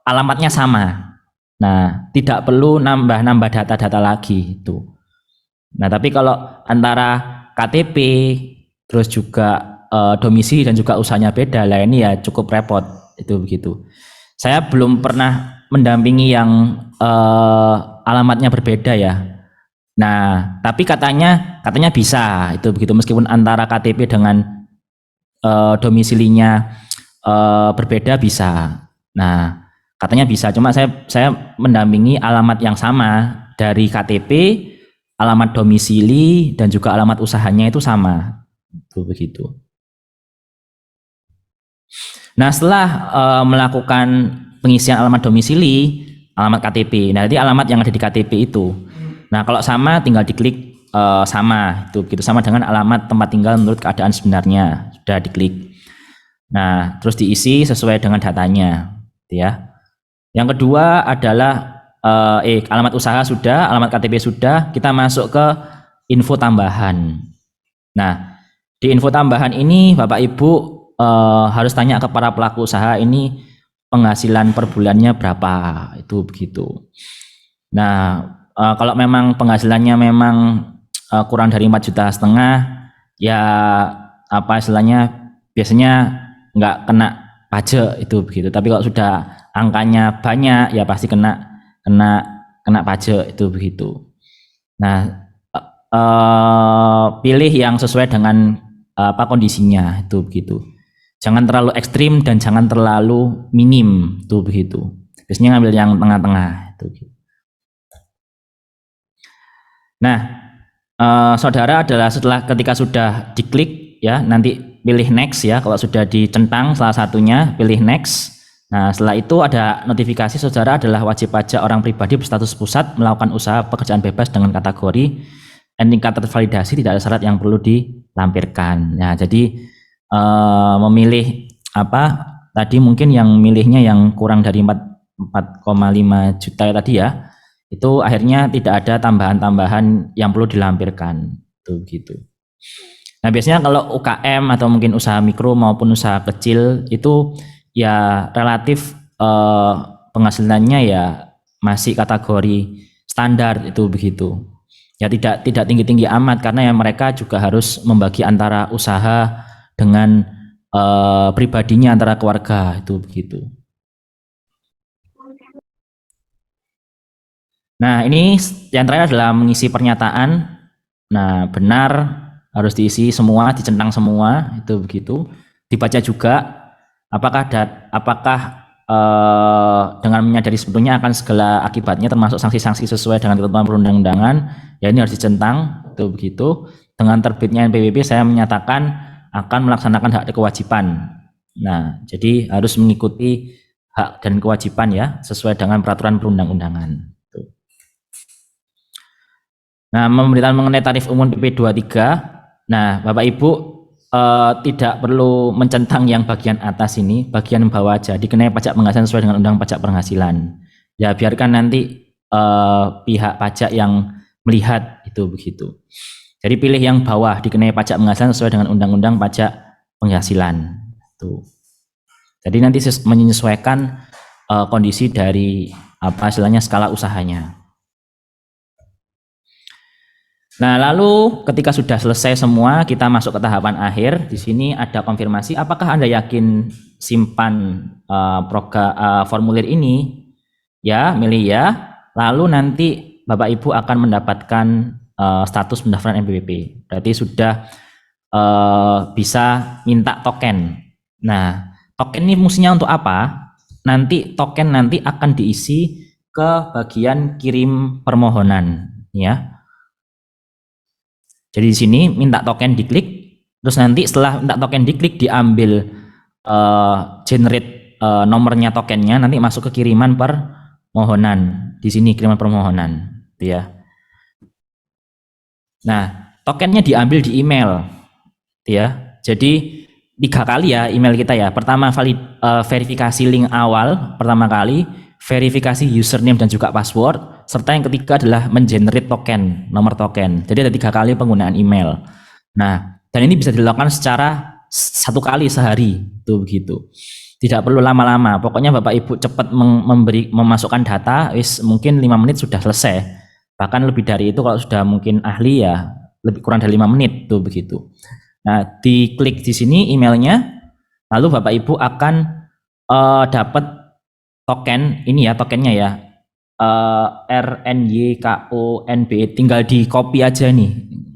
alamatnya sama. Nah, tidak perlu nambah-nambah data-data lagi itu. Nah, tapi kalau antara KTP terus juga domisili dan juga usahanya beda, lah ini ya cukup repot itu begitu. Saya belum pernah mendampingi yang alamatnya berbeda ya. Nah, tapi katanya bisa itu begitu, meskipun antara KTP dengan domisilinya berbeda bisa. Nah, katanya bisa, cuma saya mendampingi alamat yang sama dari KTP, alamat domisili dan juga alamat usahanya itu sama. Itu begitu. Nah, setelah melakukan pengisian alamat domisili, alamat KTP. Nah, jadi alamat yang ada di KTP itu. Nah, kalau sama tinggal diklik sama, itu begitu, sama dengan alamat tempat tinggal menurut keadaan sebenarnya, sudah diklik. Nah, terus diisi sesuai dengan datanya, ya. Yang kedua adalah alamat usaha sudah, alamat KTP sudah, kita masuk ke info tambahan. Nah, di info tambahan ini Bapak Ibu harus tanya ke para pelaku usaha ini penghasilan per bulannya berapa, itu begitu. Nah, kalau memang penghasilannya memang kurang dari 4,5 juta, ya apa istilahnya, biasanya nggak kena pajak itu begitu. Tapi kalau sudah angkanya banyak, ya pasti kena pajak itu begitu. Nah, pilih yang sesuai dengan apa kondisinya itu begitu. Jangan terlalu ekstrim dan jangan terlalu minim itu begitu. Biasanya ngambil yang tengah-tengah itu begitu. Nah, saudara adalah ketika sudah diklik ya, nanti pilih next ya. Kalau sudah dicentang salah satunya, pilih next. Nah, setelah itu ada notifikasi saudara adalah wajib pajak orang pribadi berstatus pusat melakukan usaha pekerjaan bebas dengan kategori dan tingkat tervalidasi, tidak ada syarat yang perlu dilampirkan. Nah, jadi memilih apa tadi, mungkin yang milihnya yang kurang dari 4,5 juta tadi ya, itu akhirnya tidak ada tambahan-tambahan yang perlu dilampirkan tuh gitu. Nah, biasanya kalau UKM atau mungkin usaha mikro maupun usaha kecil itu ya relatif penghasilannya ya masih kategori standar itu begitu. Ya tidak tinggi-tinggi amat, karena ya mereka juga harus membagi antara usaha dengan pribadinya, antara keluarga itu begitu. Nah, ini yang terakhir adalah mengisi pernyataan. Nah, benar harus diisi semua, dicentang semua itu begitu. Dibaca juga apakah dengan menyadari sebetulnya akan segala akibatnya termasuk sanksi-sanksi sesuai dengan ketentuan perundang-undangan, ya ini harus dicentang itu begitu. Dengan terbitnya NPWP saya menyatakan akan melaksanakan hak dan kewajiban. Nah, jadi harus mengikuti hak dan kewajiban ya sesuai dengan peraturan perundang-undangan. Nah, pemberitaan mengenai tarif umum PP 23. Nah, Bapak Ibu tidak perlu mencentang yang bagian atas ini, bagian bawah aja, dikenai pajak penghasilan sesuai dengan undang pajak penghasilan. Ya, biarkan nanti pihak pajak yang melihat itu begitu. Jadi pilih yang bawah, dikenai pajak penghasilan sesuai dengan undang-undang pajak penghasilan. Tuh. Jadi nanti menyesuaikan kondisi dari apa istilahnya skala usahanya. Nah, lalu ketika sudah selesai semua, kita masuk ke tahapan akhir. Di sini ada konfirmasi, apakah Anda yakin simpan formulir ini? Ya, milih ya. Lalu nanti Bapak Ibu akan mendapatkan status pendaftaran NPWP. Berarti sudah bisa minta token. Nah, token ini fungsinya untuk apa? Nanti token akan diisi ke bagian kirim permohonan, ya. Jadi di sini minta token diklik, terus nanti setelah minta token diklik diambil generate nomornya tokennya, nanti masuk ke kiriman permohonan. Di sini kiriman permohonan, ya. Nah, tokennya diambil di email, ya. Jadi 3 kali ya email kita ya. Pertama verifikasi link awal pertama kali, verifikasi username dan juga password, serta yang ketiga adalah mengenerate token, nomor token. Jadi ada 3 kali penggunaan email. Nah, dan ini bisa dilakukan secara 1 kali sehari, tuh begitu. Tidak perlu lama-lama. Pokoknya Bapak Ibu cepat memasukkan data, mungkin 5 menit sudah selesai. Bahkan lebih dari itu kalau sudah mungkin ahli ya lebih kurang dari 5 menit, tuh begitu. Nah, diklik di sini emailnya, lalu Bapak Ibu akan dapat token ini ya, tokennya ya, RNYKONB, tinggal di copy aja nih,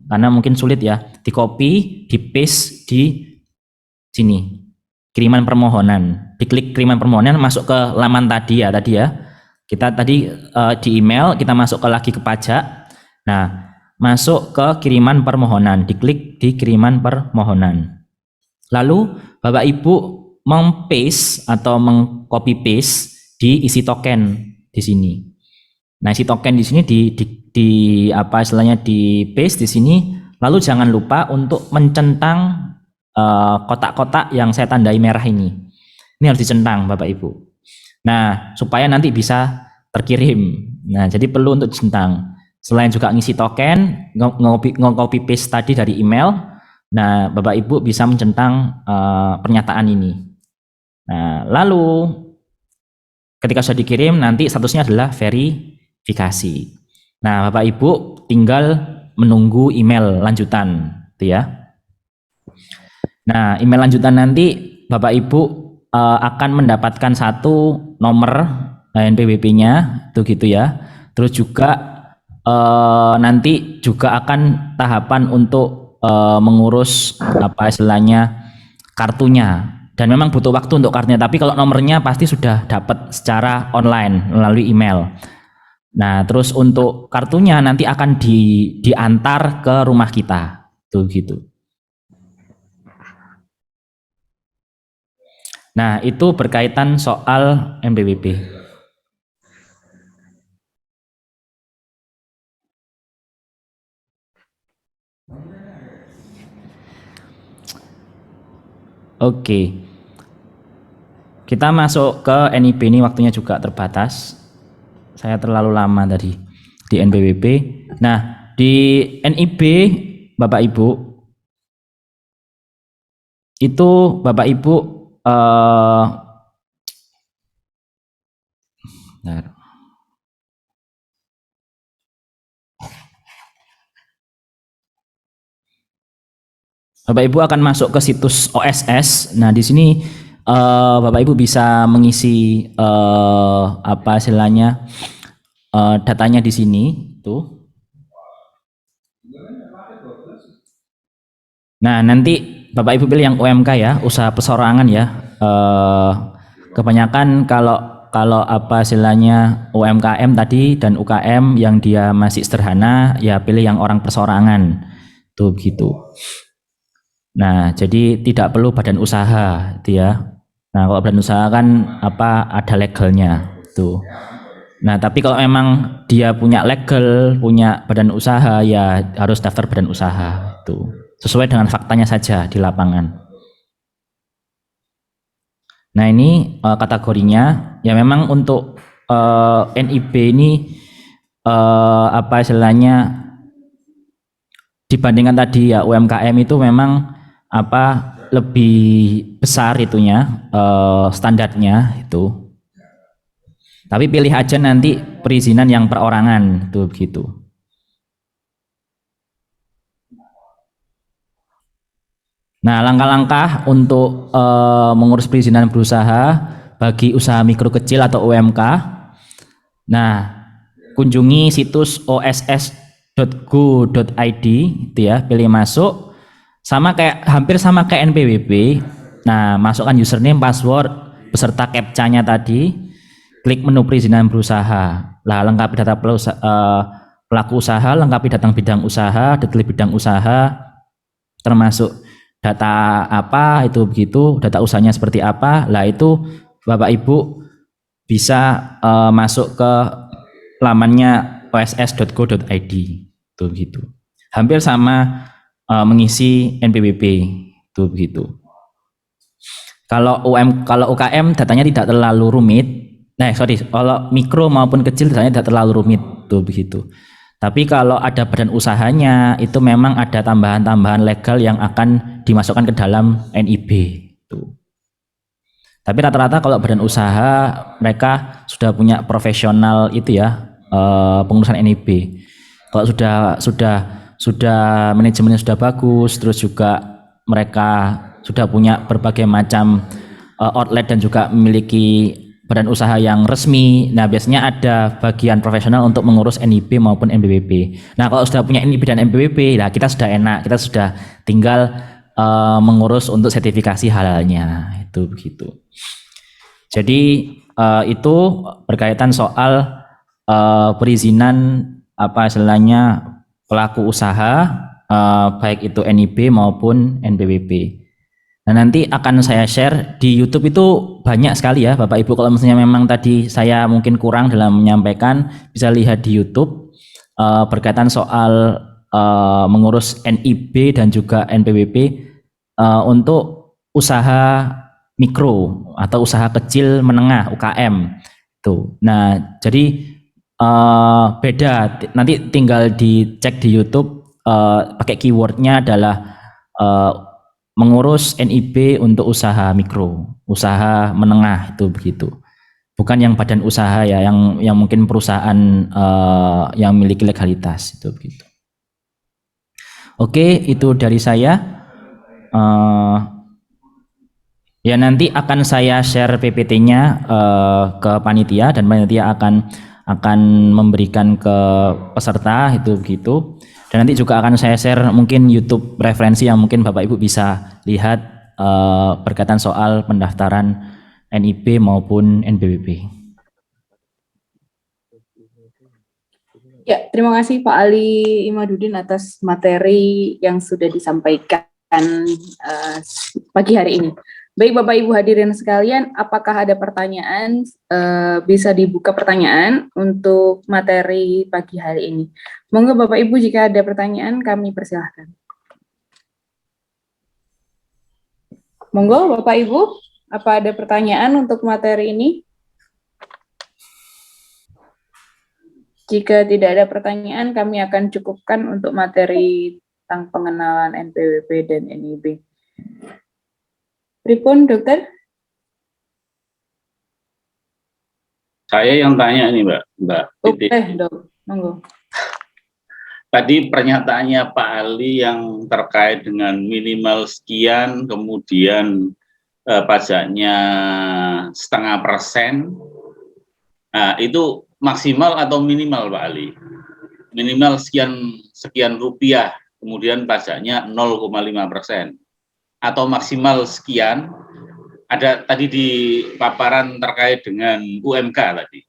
karena mungkin sulit ya, di copy, di paste di sini, kiriman permohonan, diklik kiriman permohonan, masuk ke laman tadi ya, kita tadi di email, kita masuk lagi ke pajak, nah masuk ke kiriman permohonan, diklik di kiriman permohonan. Lalu Bapak Ibu meng-paste atau meng-copy paste di isi token di sini. Nah, isi token di sini di apa istilahnya di paste di sini. Lalu jangan lupa untuk mencentang kotak-kotak yang saya tandai merah ini. Ini harus dicentang Bapak Ibu. Nah, supaya nanti bisa terkirim. Nah, jadi perlu untuk dicentang. Selain juga ngisi token, nge-copy paste tadi dari email, nah Bapak Ibu bisa mencentang pernyataan ini. Nah, lalu ketika sudah dikirim nanti statusnya adalah verifikasi. Nah, Bapak Ibu tinggal menunggu email lanjutan, gitu ya. Nah, email lanjutan nanti Bapak Ibu akan mendapatkan 1 nomor NPWP-nya, itu gitu ya. Terus juga nanti juga akan tahapan untuk mengurus apa istilahnya kartunya, dan memang butuh waktu untuk kartunya, tapi kalau nomornya pasti sudah dapat secara online melalui email. Nah, terus untuk kartunya nanti akan diantar ke rumah kita, tuh gitu. Nah, itu berkaitan soal NPWP. Oke, kita masuk ke NIB, ini waktunya juga terbatas. Saya terlalu lama tadi di NPWP. Nah, di NIB Bapak Ibu itu Bapak Ibu Bapak Ibu akan masuk ke situs OSS. Nah, di sini Bapak Ibu bisa mengisi apa istilahnya datanya di sini tuh. Nah, nanti Bapak Ibu pilih yang UMK ya, usaha perseorangan ya. Kebanyakan kalau apa istilahnya UMKM tadi dan UKM yang dia masih sederhana ya pilih yang orang perseorangan. Tuh gitu. Nah, jadi tidak perlu badan usaha, gitu ya. Nah, kalau badan usaha kan apa ada legalnya, tuh. Nah, tapi kalau memang dia punya legal, punya badan usaha, ya harus daftar badan usaha, tuh. Sesuai dengan faktanya saja di lapangan. Nah, ini kategorinya, ya memang untuk NIB ini apa istilahnya dibandingkan tadi ya UMKM itu memang apa lebih besar itunya standarnya itu, tapi pilih aja nanti perizinan yang perorangan tuh begitu. Nah, langkah-langkah untuk mengurus perizinan berusaha bagi usaha mikro kecil atau UMK. Nah, kunjungi situs oss.go.id itu ya, pilih masuk. Hampir sama kayak NPWP. Nah, masukkan username, password beserta captcha-nya tadi. Klik menu perizinan berusaha. Lah, lengkapi data pelaku usaha, lengkapi data bidang usaha, detail bidang usaha, termasuk data apa itu begitu, data usahanya seperti apa. Lah, itu Bapak Ibu bisa masuk ke lamannya oss.go.id itu begitu. Hampir sama mengisi NPWP itu begitu. Kalau UKM datanya tidak terlalu rumit. Nah, sorry, kalau mikro maupun kecil datanya tidak terlalu rumit tuh begitu. Tapi kalau ada badan usahanya itu memang ada tambahan-tambahan legal yang akan dimasukkan ke dalam NIB tuh. Tapi rata-rata kalau badan usaha mereka sudah punya profesional itu ya, pengurusan NIB. Kalau sudah manajemennya sudah bagus, terus juga mereka sudah punya berbagai macam outlet dan juga memiliki badan usaha yang resmi. Nah, biasanya ada bagian profesional untuk mengurus NIB maupun NPWP. Nah, kalau sudah punya NIB dan NPWP, nah kita sudah enak, kita sudah tinggal mengurus untuk sertifikasi halalnya, itu begitu. Jadi itu berkaitan soal perizinan apa istilahnya pelaku usaha, baik itu NIB maupun NPWP. Nah, nanti akan saya share di YouTube itu banyak sekali ya Bapak Ibu. Kalau misalnya memang tadi saya mungkin kurang dalam menyampaikan, bisa lihat di YouTube berkaitan soal mengurus NIB dan juga NPWP untuk usaha mikro atau usaha kecil menengah UKM tuh. Nah, jadi beda. Nanti tinggal dicek di YouTube pakai keywordnya adalah mengurus NIB untuk usaha mikro, usaha menengah itu begitu. Bukan yang badan usaha ya, yang mungkin perusahaan yang memiliki legalitas itu begitu. Oke, itu dari saya. Ya nanti akan saya share PPT-nya ke panitia dan panitia akan memberikan ke peserta itu begitu. Dan nanti juga akan saya share mungkin YouTube referensi yang mungkin Bapak Ibu bisa lihat berkaitan soal pendaftaran NIB maupun NPWP. Ya, terima kasih Pak Ali Imaduddin atas materi yang sudah disampaikan pagi hari ini. Baik Bapak Ibu hadirin sekalian, apakah ada pertanyaan? Bisa dibuka pertanyaan untuk materi pagi hari ini. Monggo Bapak Ibu jika ada pertanyaan kami persilahkan. Monggo Bapak Ibu, apa ada pertanyaan untuk materi ini? Jika tidak ada pertanyaan, kami akan cukupkan untuk materi tentang pengenalan NPWP dan NIB. Pripun, Dokter? Saya yang tanya ini, Mbak. Oke, Dok. Monggo. Tadi pernyataannya Pak Ali yang terkait dengan minimal sekian, kemudian pajaknya 0,5%. Nah, itu maksimal atau minimal, Pak Ali? Minimal sekian rupiah, kemudian pajaknya 0,5%. Atau maksimal sekian, ada tadi di paparan terkait dengan UMK tadi.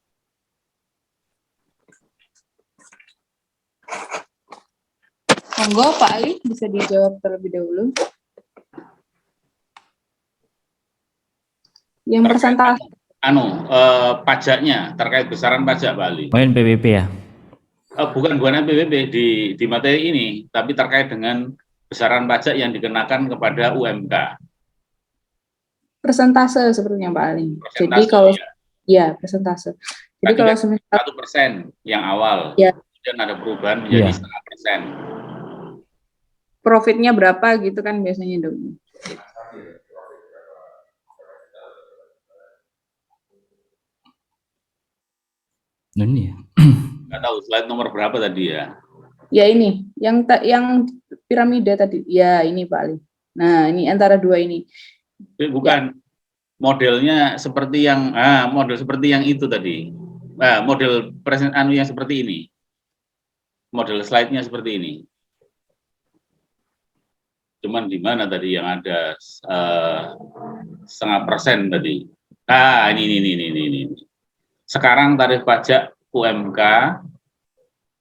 Monggo Pak Ali bisa dijawab terlebih dahulu. Yang persentase. Pajaknya terkait besaran pajak Pak Ali. NPWP ya? Bukan NPWP di materi ini, tapi terkait dengan besaran pajak yang dikenakan kepada UMK. Persentase sepertinya Pak Ali. Persentase, jadi kalau ya persentase. Jadi kalau 1% yang awal, ya. Kemudian ada perubahan menjadi 0,5%. Profitnya berapa gitu kan biasanya, Dok? Ini ya. Nggak tahu slide nomor berapa tadi ya? Ya ini, yang piramida tadi. Ya ini Pak Ali. Nah ini antara dua ini. Bukan modelnya seperti yang model seperti yang itu tadi. Model present yang seperti ini. Model slide-nya seperti ini. Cuman di mana tadi yang ada 0,5% tadi. Ini. Sekarang tarif pajak UMK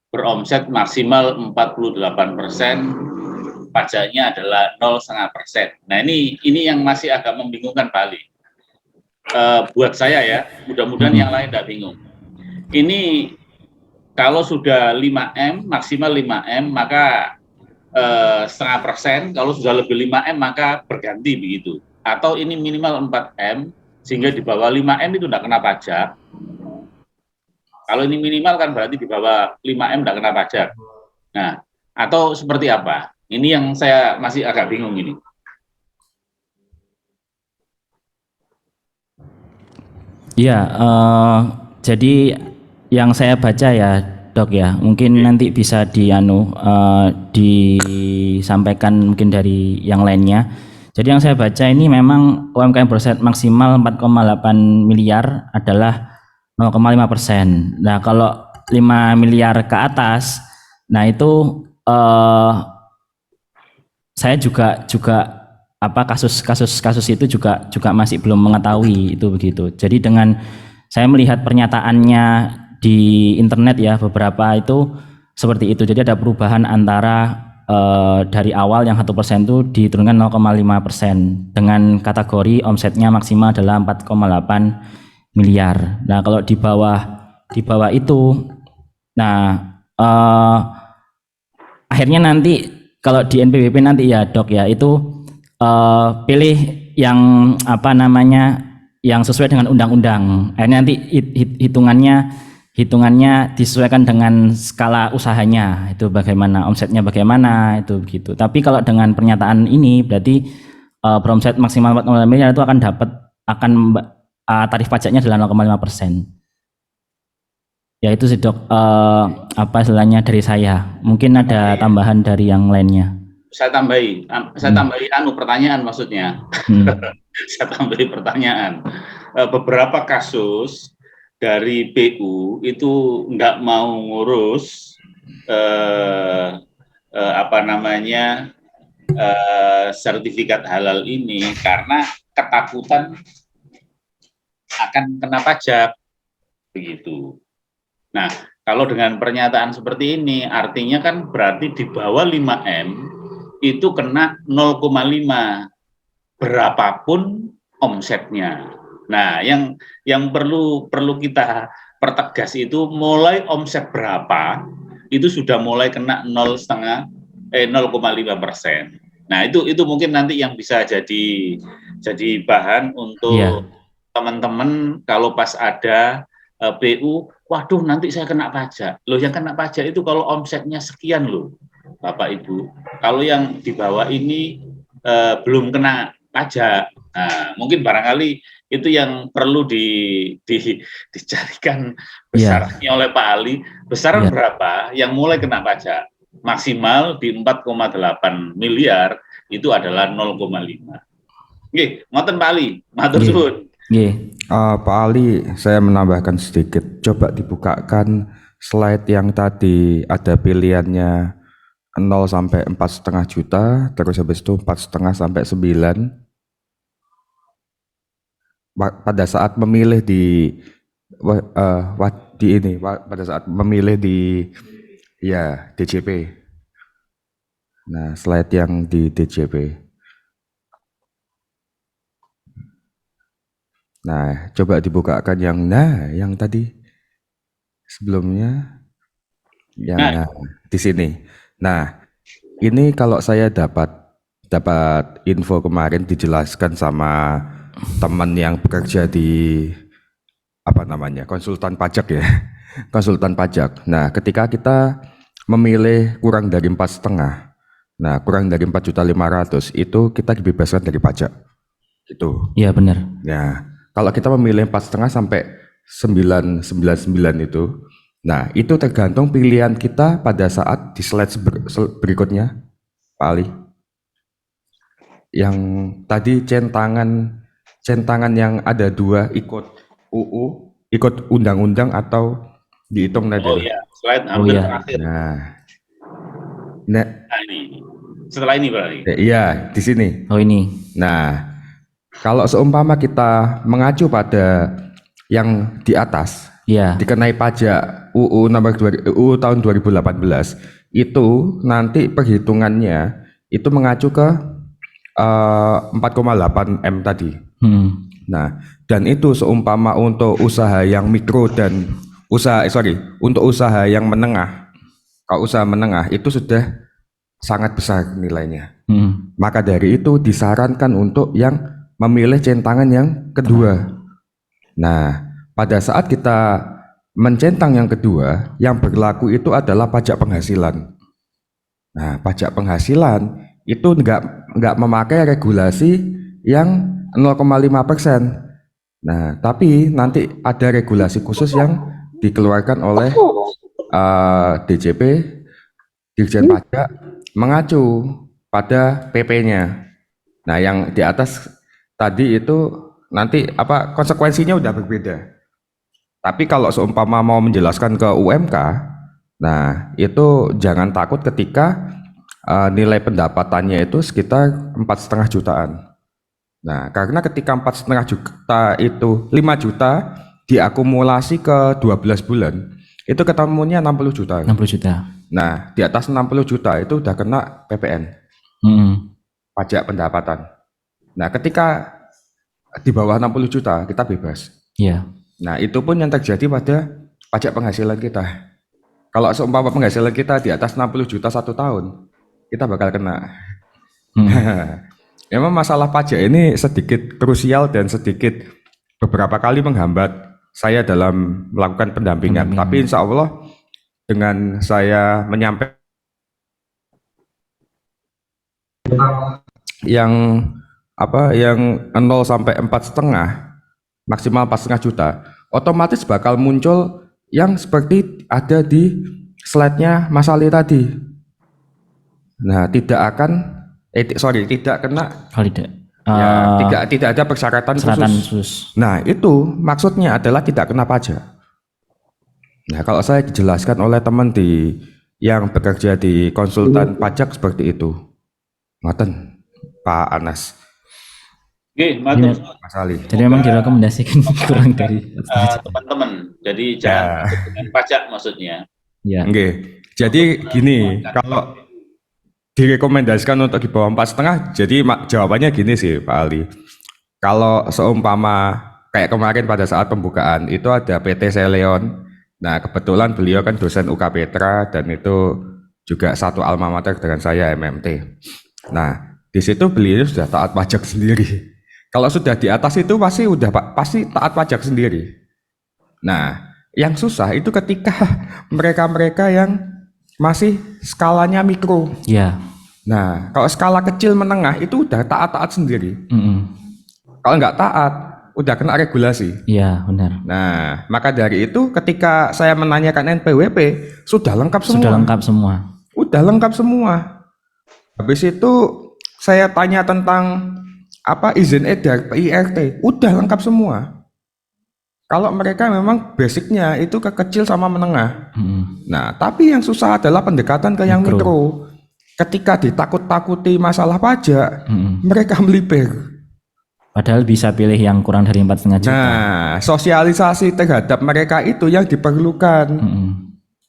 beromset maksimal 48%, pajaknya adalah 0,5%. Nah ini yang masih agak membingungkan Pak Ali. Buat saya ya, mudah-mudahan yang lain tidak bingung. Ini kalau sudah 5M, maksimal 5M, maka 0,5%, kalau sudah lebih 5M maka berganti begitu. atau ini minimal 4M sehingga di bawah 5M itu tidak kena pajak. Kalau ini minimal kan berarti di bawah 5M tidak kena pajak. Nah, atau seperti apa? Ini yang saya masih agak bingung ini. Iya, jadi yang saya baca ya, Dok ya, mungkin nanti bisa disampaikan mungkin dari yang lainnya. Jadi yang saya baca ini memang UMKM beroset maksimal 4,8 miliar adalah 0,5%. Nah, kalau 5 miliar ke atas, nah itu saya juga apa kasus itu juga masih belum mengetahui itu begitu. Jadi dengan saya melihat pernyataannya di internet ya beberapa itu seperti itu. Jadi ada perubahan antara dari awal yang 1% itu diturunkan 0,5% dengan kategori omsetnya maksimal adalah 4,8 miliar. Nah kalau di bawah itu, nah akhirnya nanti kalau di NPWP nanti ya Dok ya itu pilih yang apa namanya yang sesuai dengan undang-undang. Akhirnya nanti hitungannya disesuaikan dengan skala usahanya, itu bagaimana omsetnya bagaimana itu begitu. Tapi kalau dengan pernyataan ini berarti beromset maksimal 4,5 miliar itu akan tarif pajaknya adalah 0,5%. Ya itu sih Dok, apa istilahnya dari saya. Mungkin ada tambahan dari yang lainnya. Saya tambahi pertanyaan maksudnya. Saya tambahi pertanyaan. Beberapa kasus dari PU itu nggak mau ngurus sertifikat halal ini karena ketakutan akan kena pajak begitu. Nah, kalau dengan pernyataan seperti ini artinya kan berarti di bawah 5M itu kena 0,5 berapapun omsetnya. Nah, yang perlu kita pertegas itu mulai omset berapa itu sudah mulai kena 0,5%. Nah, itu mungkin nanti yang bisa jadi bahan untuk teman-teman kalau pas ada PU, waduh nanti saya kena pajak. Loh yang kena pajak itu kalau omsetnya sekian loh. Bapak Ibu, kalau yang di bawah ini belum kena pajak, nah, mungkin barangkali itu yang perlu dicarikan besarannya oleh Pak Ali. Besaran berapa yang mulai kena pajak? Maksimal di 4,8 miliar itu adalah 0,5. Oke, ngoten Pak Ali, matur suwun. Pak Ali, saya menambahkan sedikit. Coba dibukakan slide yang tadi ada pilihannya 0 sampai 4,5 juta, terus habis itu 4,5 sampai 9. Pada saat memilih pada saat memilih di ya DJP. Nah, slide yang di DJP. Nah, coba dibukakan yang tadi sebelumnya yang di sini. Nah, ini kalau saya dapat info kemarin dijelaskan sama teman yang bekerja di konsultan pajak ya, konsultan pajak. Nah, ketika kita memilih kurang dari 4,5, nah kurang dari 4.500.000 itu kita dibebaskan dari pajak. Itu. Iya benar. Nah, kalau kita memilih 4,5 sampai 999 itu. Nah, itu tergantung pilihan kita pada saat di slide berikutnya, Pak Ali. Yang tadi centangan yang ada 2 ikut UU, ikut undang-undang atau dihitung tadi. Oh iya, slide hampir terakhir. Nah, ini. Setelah ini, Pak Ali. Iya, di sini. Oh ini. Nah, kalau seumpama kita mengacu pada yang di atas, dikenai pajak UU tahun 2018 itu nanti perhitungannya itu mengacu ke 4,8 M tadi. Nah, dan itu seumpama untuk usaha yang mikro dan untuk usaha yang menengah. Kalau usaha menengah itu sudah sangat besar nilainya. Maka dari itu disarankan untuk yang memilih centangan yang kedua. Nah, pada saat kita mencentang yang kedua, yang berlaku itu adalah pajak penghasilan. Nah, pajak penghasilan itu nggak memakai regulasi yang 0,5%. Nah, tapi nanti ada regulasi khusus yang dikeluarkan oleh DJP, Dirjen Pajak, mengacu pada PP-nya. Nah, yang di atas tadi itu nanti konsekuensinya udah berbeda. Tapi kalau seumpama mau menjelaskan ke UMK, nah itu jangan takut ketika nilai pendapatannya itu sekitar 4,5 jutaan. Nah, karena ketika 4,5 juta itu 5 juta diakumulasi ke 12 bulan, itu ketemunya 60 juta. 60 juta. Nah, di atas 60 juta itu udah kena PPN, pajak pendapatan. Nah, ketika di bawah 60 juta kita bebas. Iya. Nah, itu pun yang terjadi pada pajak penghasilan kita. Kalau seumpama penghasilan kita di atas 60 juta 1 tahun, kita bakal kena. Memang masalah pajak ini sedikit krusial dan sedikit beberapa kali menghambat saya dalam melakukan pendampingan. Tapi insya Allah dengan saya menyampaikan yang 0 sampai 4,5 maksimal 4,5 juta, otomatis bakal muncul yang seperti ada di slide-nya Mas Ali tadi. Nah, tidak kena. Tidak ada persyaratan khusus. Nah, itu maksudnya adalah tidak kena pajak. Nah, kalau saya dijelaskan oleh teman yang bekerja di konsultan pajak seperti itu. Ngoten, Pak Anas. Oke, matur. Mas Ali. Jadi memang direkomendasikan kurang dari teman-teman. Jadi jangan takut dengan pajak maksudnya. Ya. Oke. Jadi gini, kalau direkomendasikan untuk di bawah 4,5, jadi jawabannya gini sih Pak Ali. Kalau seumpama kayak kemarin pada saat pembukaan itu ada PT Seleon. Nah, kebetulan beliau kan dosen UK Petra dan itu juga satu alma mater dengan saya, MMT. Nah, di situ beliau sudah taat pajak sendiri. Kalau sudah di atas itu pasti taat pajak sendiri. Nah, yang susah itu ketika mereka-mereka yang masih skalanya mikro. Iya. Nah, kalau skala kecil menengah itu udah taat-taat sendiri. Kalau nggak taat, udah kena regulasi. Iya, benar. Nah, maka dari itu ketika saya menanyakan NPWP, sudah lengkap semua. Udah lengkap semua. Habis itu saya tanya tentang izin edar, PIRT, udah lengkap semua. Kalau mereka memang basicnya itu ke kecil sama menengah. Nah, tapi yang susah adalah pendekatan ke yang mikro. Ketika ditakut-takuti masalah pajak, mereka melipir. Padahal bisa pilih yang kurang dari 4,5 juta. Nah, sosialisasi terhadap mereka itu yang diperlukan.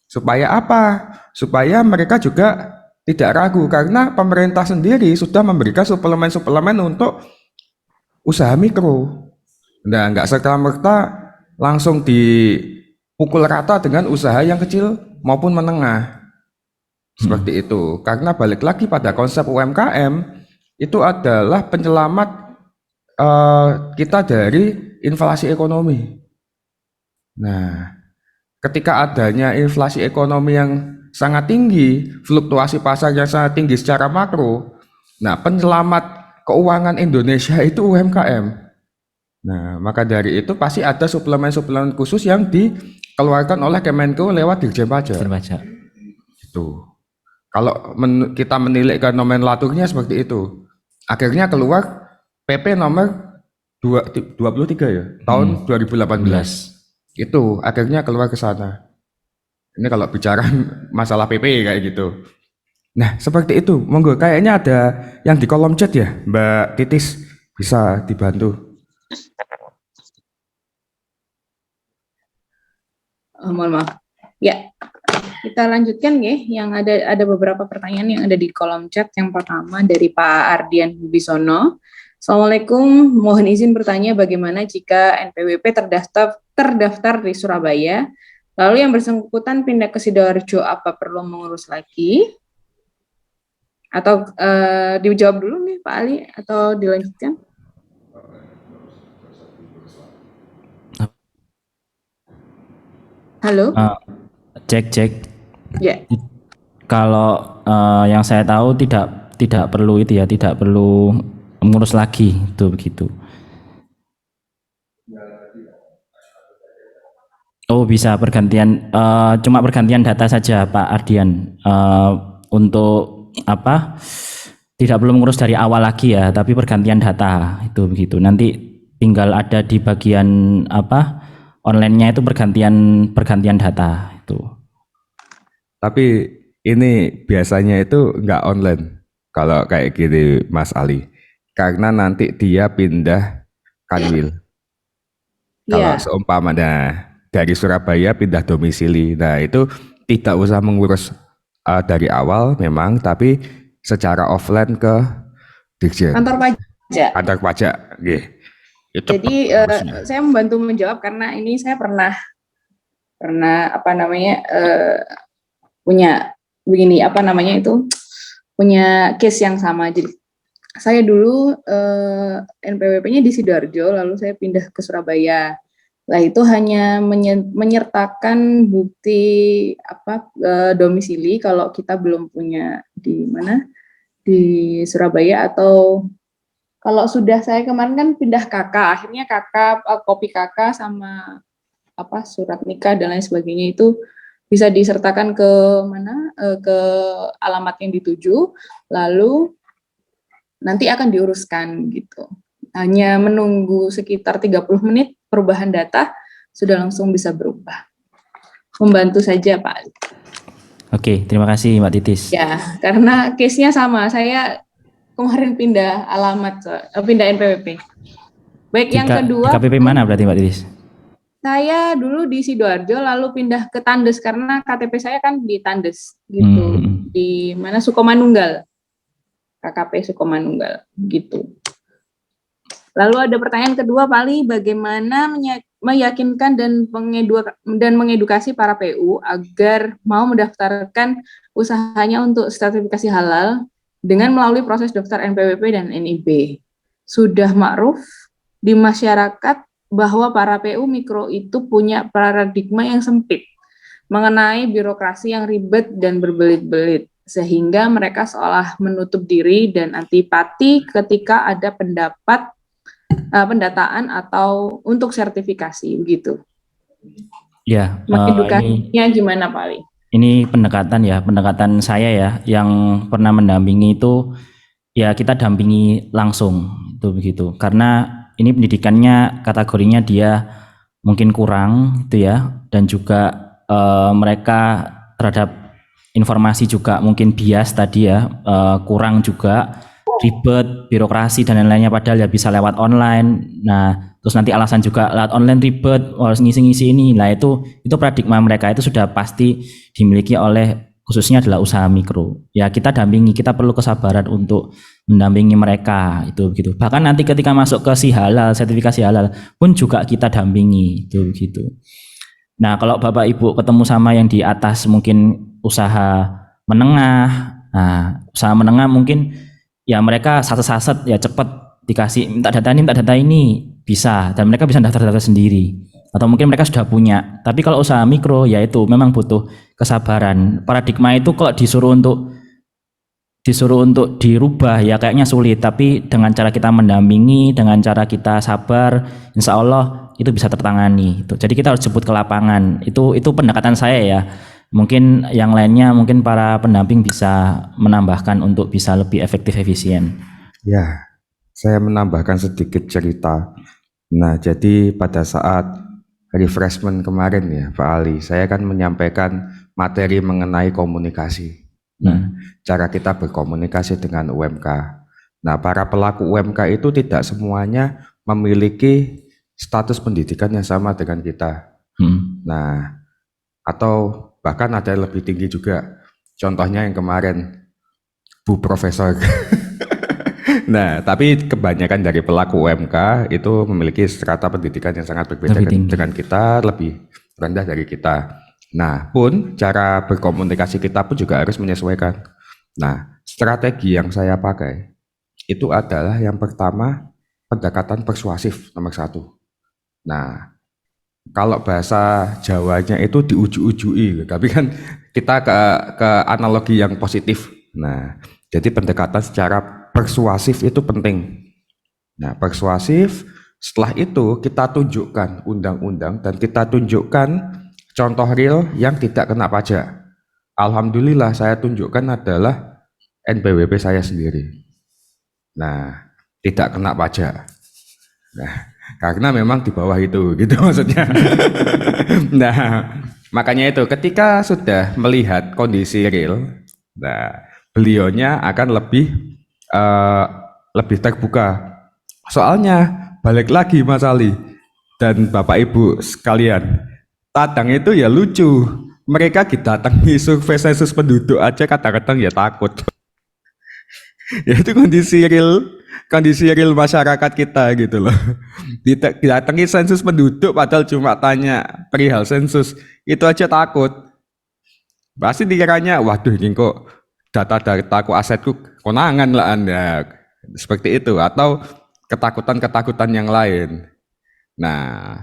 Supaya apa? Supaya mereka juga tidak ragu, karena pemerintah sendiri sudah memberikan suplemen-suplemen untuk usaha mikro. Nah, nggak serta-merta langsung dipukul rata dengan usaha yang kecil maupun menengah. Seperti itu. Karena balik lagi pada konsep UMKM, itu adalah penyelamat kita dari inflasi ekonomi. Nah, ketika adanya inflasi ekonomi yang sangat tinggi, fluktuasi pasar yang sangat tinggi secara makro, nah penyelamat keuangan Indonesia itu UMKM. Nah, maka dari itu pasti ada suplemen-suplemen khusus yang dikeluarkan oleh Kemenko lewat Dirjen Pajak. Itu. Kalau kita menilik ke nomenklaturnya seperti itu, akhirnya keluar PP nomor 23 ya, tahun 2018. Itu akhirnya keluar ke sana. Ini kalau bicara masalah PP kayak gitu. Nah, seperti itu. Monggo, kayaknya ada yang di kolom chat ya, Mbak Titis, bisa dibantu. Mohon maaf. Ya, kita lanjutkan ya. Yang ada beberapa pertanyaan yang ada di kolom chat. Yang pertama dari Pak Ardian Bisono. Assalamualaikum, mohon izin bertanya bagaimana jika NPWP terdaftar di Surabaya, lalu yang bersangkutan pindah ke Sidoarjo, apa perlu mengurus lagi? Atau dijawab dulu nih Pak Ali, atau dilanjutkan? Halo? Cek. Ya. Kalau yang saya tahu tidak perlu itu ya, tidak perlu mengurus lagi itu begitu. Oh bisa pergantian, cuma pergantian data saja Pak Ardian. Untuk apa? Tidak perlu mengurus dari awal lagi ya, tapi pergantian data itu begitu. Nanti tinggal ada di bagian apa? Online-nya itu pergantian data itu. Tapi ini biasanya itu nggak online kalau kayak gini Mas Ali. Karena nanti dia pindah kanwil. Kalau Iya. seumpama dari Surabaya pindah domisili. Nah, itu tidak usah mengurus dari awal memang, tapi secara offline ke Dirjen, Kantor pajak. kantor pajak. Nggih. Itu Jadi urusnya. saya membantu menjawab karena ini saya pernah apa namanya punya begini apa namanya itu punya case yang sama. Jadi saya dulu NPWP-nya di Sidoarjo, lalu saya pindah ke Surabaya. Lah itu hanya menyertakan bukti apa domisili kalau kita belum punya di mana di Surabaya, atau kalau sudah saya kemarin kan pindah KK, akhirnya KK kopi KK sama apa surat nikah dan lain sebagainya itu bisa disertakan ke mana ke alamat yang dituju, lalu nanti akan diuruskan gitu. Hanya menunggu sekitar 30 menit perubahan data sudah langsung bisa berubah. Membantu saja Pak. Oke, terima kasih Mbak Titis. Ya, karena case-nya sama. Saya kemarin pindah alamat, pindah NPWP. Baik, yang kedua, KPP mana berarti Mbak Titis? saya dulu di Sidoarjo lalu pindah ke Tandes karena KTP saya kan di Tandes gitu. Di mana Sukomanunggal. KKP Sukomanunggal gitu. Lalu ada pertanyaan kedua Pak Ali, bagaimana meyakinkan dan mengedukasi para PU agar mau mendaftarkan usahanya untuk sertifikasi halal dengan melalui proses daftar NPWP dan NIB. Sudah ma'ruf di masyarakat bahwa para PU mikro itu punya paradigma yang sempit mengenai birokrasi yang ribet dan berbelit-belit, sehingga mereka seolah menutup diri dan antipati ketika ada pendataan atau untuk sertifikasi begitu. Ya, Edukasinya gimana Pak Ali? Ini pendekatan saya ya, yang pernah mendampingi itu ya kita dampingi langsung itu begitu. Karena ini pendidikannya kategorinya dia mungkin kurang itu ya, dan juga mereka terhadap informasi juga mungkin bias tadi ya, kurang juga, ribet, birokrasi dan lain-lainnya, padahal ya bisa lewat online. Nah, terus nanti alasan juga lewat online ribet, harus ngisi-ngisi ini. Nah, itu paradigma mereka itu sudah pasti dimiliki oleh khususnya adalah usaha mikro. Ya kita dampingi, kita perlu kesabaran untuk mendampingi mereka itu begitu. Bahkan nanti ketika masuk ke si halal, sertifikasi halal pun juga kita dampingi itu begitu. Nah, kalau Bapak Ibu ketemu sama yang di atas mungkin usaha menengah. Nah, usaha menengah mungkin ya mereka saset-saset ya cepet dikasih minta data ini bisa, dan mereka bisa daftar-daftar sendiri. Atau mungkin mereka sudah punya. Tapi kalau usaha mikro ya itu memang butuh kesabaran. Paradigma itu kalau disuruh untuk dirubah ya kayaknya sulit, tapi dengan cara kita mendampingi, dengan cara kita sabar, insya Allah itu bisa tertangani. Jadi kita harus jemput ke lapangan. Itu pendekatan saya ya. Mungkin yang lainnya mungkin para pendamping bisa menambahkan untuk bisa lebih efektif efisien. Ya, saya menambahkan sedikit cerita. Nah, jadi pada saat refreshment kemarin ya Pak Ali, saya kan menyampaikan materi mengenai komunikasi. Nah, cara kita berkomunikasi dengan UMK. Nah, para pelaku UMK itu tidak semuanya memiliki status pendidikan yang sama dengan kita. Nah, atau bahkan ada yang lebih tinggi juga. Contohnya yang kemarin, Bu Profesor. Nah, tapi kebanyakan dari pelaku UMK itu memiliki strata pendidikan yang sangat berbeda dengan kita, lebih rendah dari kita. Nah, pun cara berkomunikasi kita pun juga harus menyesuaikan. Nah, strategi yang saya pakai itu adalah yang pertama pendekatan persuasif nomor 1. Nah, Kalau bahasa Jawanya itu diuju-ujui, tapi kan kita ke analogi yang positif. Nah, jadi pendekatan secara persuasif itu penting. Nah, persuasif, setelah itu kita tunjukkan undang-undang dan kita tunjukkan contoh real yang tidak kena pajak. Alhamdulillah saya tunjukkan adalah NPWP saya sendiri. Nah, tidak kena pajak. Nah, karena memang di bawah itu, gitu maksudnya. Nah, makanya itu ketika sudah melihat kondisi real, nah, beliaunya akan lebih terbuka. Soalnya balik lagi Mas Ali dan Bapak Ibu sekalian, Tatang itu ya lucu. Mereka didatangi survei sensus penduduk aja kadang-kadang ya takut. Ya itu kondisi real masyarakat kita gitu loh. Didatangi sensus penduduk padahal cuma tanya perihal sensus, itu aja takut. Pasti dikiranya, waduh ini kok data-dataku asetku konangan lah Anda. Seperti itu, atau ketakutan-ketakutan yang lain. Nah,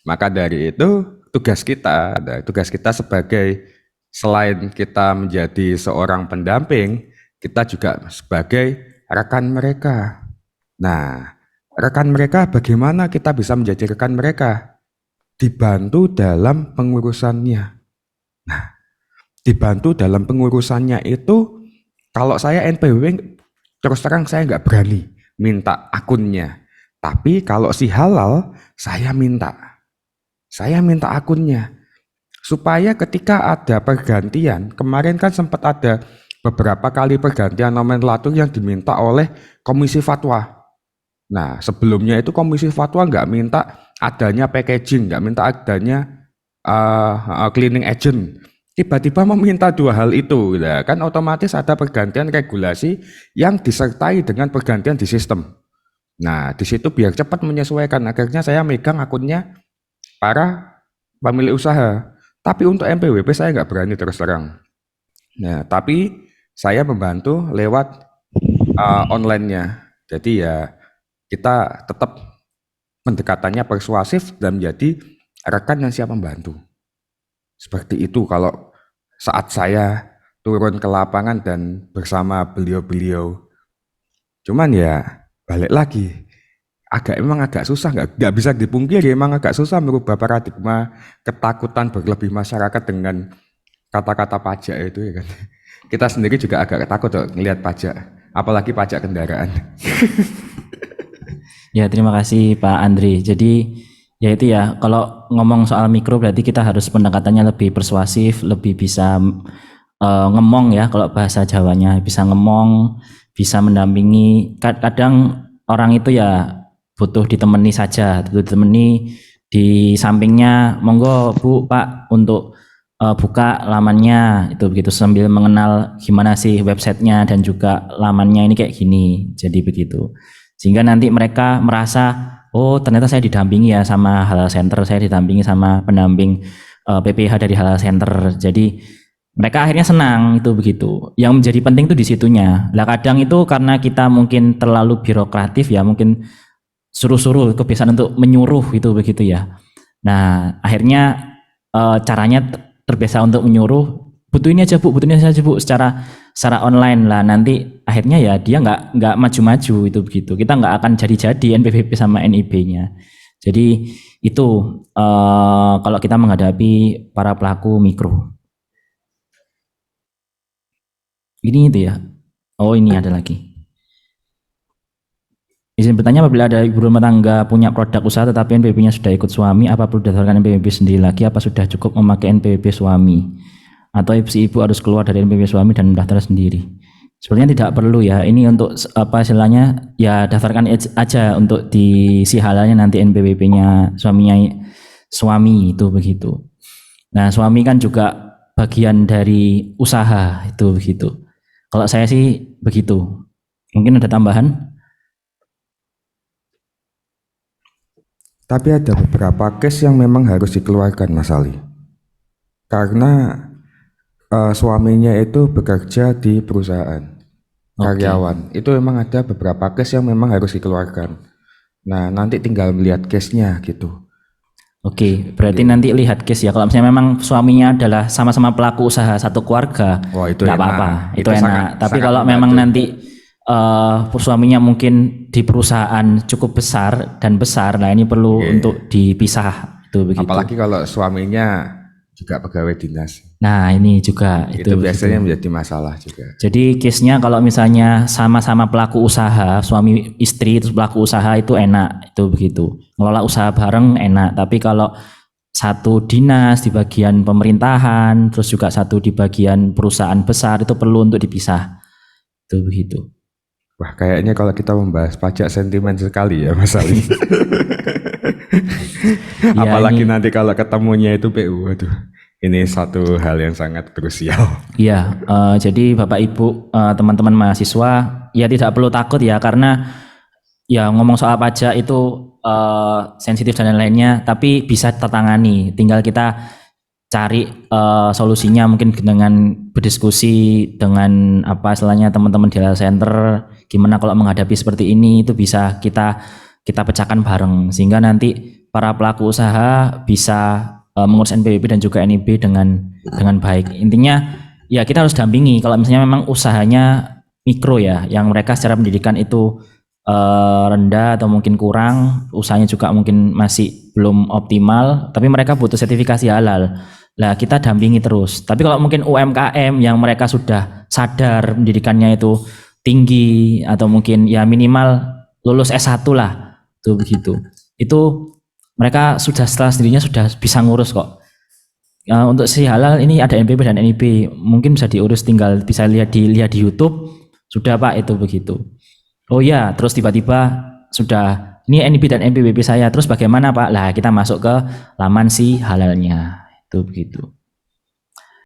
maka dari itu tugas kita sebagai selain kita menjadi seorang pendamping, kita juga sebagai rekan mereka. Nah, rekan mereka bagaimana kita bisa menjadi rekan mereka? Dibantu dalam pengurusannya. Nah, dibantu dalam pengurusannya itu, kalau saya NPWP terus terang saya nggak berani minta akunnya. Tapi kalau si halal, saya minta akunnya. Supaya ketika ada pergantian, kemarin kan sempat ada beberapa kali pergantian nomenklatur yang diminta oleh Komisi Fatwa. Nah, sebelumnya itu Komisi Fatwa nggak minta adanya packaging, nggak minta adanya cleaning agent. Tiba-tiba meminta dua hal itu, nah, kan otomatis ada pergantian regulasi yang disertai dengan pergantian di sistem. Nah, di situ biar cepat menyesuaikan, akhirnya saya megang akunnya para pemilik usaha. Tapi untuk NPWP saya nggak berani terus terang. Nah, tapi saya membantu lewat online-nya. Jadi ya kita tetap pendekatannya persuasif dan menjadi rekan yang siap membantu. Seperti itu kalau saat saya turun ke lapangan dan bersama beliau-beliau. Cuman ya balik lagi, emang agak susah, nggak bisa dipungkiri, emang agak susah merubah paradigma ketakutan berlebih masyarakat dengan kata-kata pajak itu ya kan. Kita sendiri juga agak takut ngelihat pajak, apalagi pajak kendaraan. Ya, terima kasih Pak Andri. Jadi ya itu ya, kalau ngomong soal mikro berarti kita harus pendekatannya lebih persuasif, lebih bisa ngemong ya, kalau bahasa Jawanya bisa ngemong, bisa mendampingi. Kadang orang itu ya butuh ditemani saja, ditemani di sampingnya, monggo Bu, Pak untuk buka lamannya, itu begitu, sambil mengenal gimana sih websitenya dan juga lamannya ini kayak gini, jadi begitu. Sehingga nanti mereka merasa, oh ternyata saya didampingi ya sama Halal Center, saya didampingi sama pendamping PPH dari Halal Center, jadi mereka akhirnya senang, itu begitu. Yang menjadi penting itu di situnya. Lah kadang itu karena kita mungkin terlalu birokratif ya, mungkin suruh-suruh, kebiasaan untuk menyuruh itu begitu ya. Nah akhirnya caranya terbiasa untuk menyuruh, butuh ini aja Bu, butuh ini aja Bu, secara online lah. Nanti akhirnya ya dia nggak maju-maju, itu begitu. Kita nggak akan jadi NPWP sama NIB-nya. Jadi itu kalau kita menghadapi para pelaku mikro. Ini itu ya. Oh ini ada lagi. Izin bertanya, apabila ada ibu rumah tangga punya produk usaha tetapi NPWP-nya sudah ikut suami, apa perlu didaftarkan NPWP sendiri lagi? Apa sudah cukup memakai NPWP suami? Atau si ibu harus keluar dari NPWP suami dan mendaftar sendiri? Sebenarnya tidak perlu ya. Ini untuk apa istilahnya? Ya daftarkan aja untuk di si halalnya nanti NPWP-nya suami itu begitu. Nah suami kan juga bagian dari usaha itu begitu. Kalau saya sih begitu. Mungkin ada tambahan? Tapi ada beberapa case yang memang harus dikeluarkan Mas Ali. Karena suaminya itu bekerja di perusahaan, karyawan. Itu memang ada beberapa case yang memang harus dikeluarkan. Nah nanti tinggal melihat case-nya gitu. Oke, berarti nanti lihat case ya. Kalau misalnya memang suaminya adalah sama-sama pelaku usaha satu keluarga, Wah, itu nggak enak. apa-apa, itu Itu enak. sangat- Tapi sangat kalau membantu. memang nanti suaminya mungkin di perusahaan cukup besar dan besar, nah ini perlu Iya. untuk dipisah itu begitu. Apalagi kalau suaminya juga pegawai dinas. Nah ini juga Itu begitu. biasanya menjadi masalah juga. Jadi case-nya kalau misalnya sama-sama pelaku usaha, suami istri terus pelaku usaha itu enak, itu begitu. Ngelola usaha bareng enak, tapi kalau satu dinas di bagian pemerintahan, terus juga satu di bagian perusahaan besar itu perlu untuk dipisah. Itu begitu. Wah, kayaknya kalau kita membahas pajak sentimen sekali ya Mas Ali. Ya, Apalagi ini- nanti kalau ketemunya itu PU, aduh. Ini satu hal yang sangat krusial. Iya, jadi Bapak Ibu, teman-teman mahasiswa, ya tidak perlu takut ya, karena ya ngomong soal pajak itu sensitif dan lain-lainnya, tapi bisa tertangani. Tinggal kita cari solusinya mungkin dengan berdiskusi dengan apa istilahnya teman-teman di data center, gimana kalau menghadapi seperti ini itu bisa kita pecahkan bareng sehingga nanti para pelaku usaha bisa mengurus NPWP dan juga NIB dengan baik. Intinya ya kita harus dampingi kalau misalnya memang usahanya mikro ya, yang mereka secara pendidikan itu rendah atau mungkin kurang, usahanya juga mungkin masih belum optimal, tapi mereka butuh sertifikasi halal. Lah kita dampingi terus. Tapi kalau mungkin UMKM yang mereka sudah sadar pendidikannya itu tinggi atau mungkin ya minimal lulus S1 lah, tuh begitu. Itu mereka sudah setelah sendirinya sudah bisa ngurus kok. Untuk si halal ini ada NPWP dan NIB, mungkin bisa diurus, tinggal bisa lihat di YouTube, sudah Pak itu begitu. Oh ya, terus tiba-tiba sudah ini NIB dan NPWP saya, terus bagaimana Pak? Lah kita masuk ke laman si halalnya, itu begitu.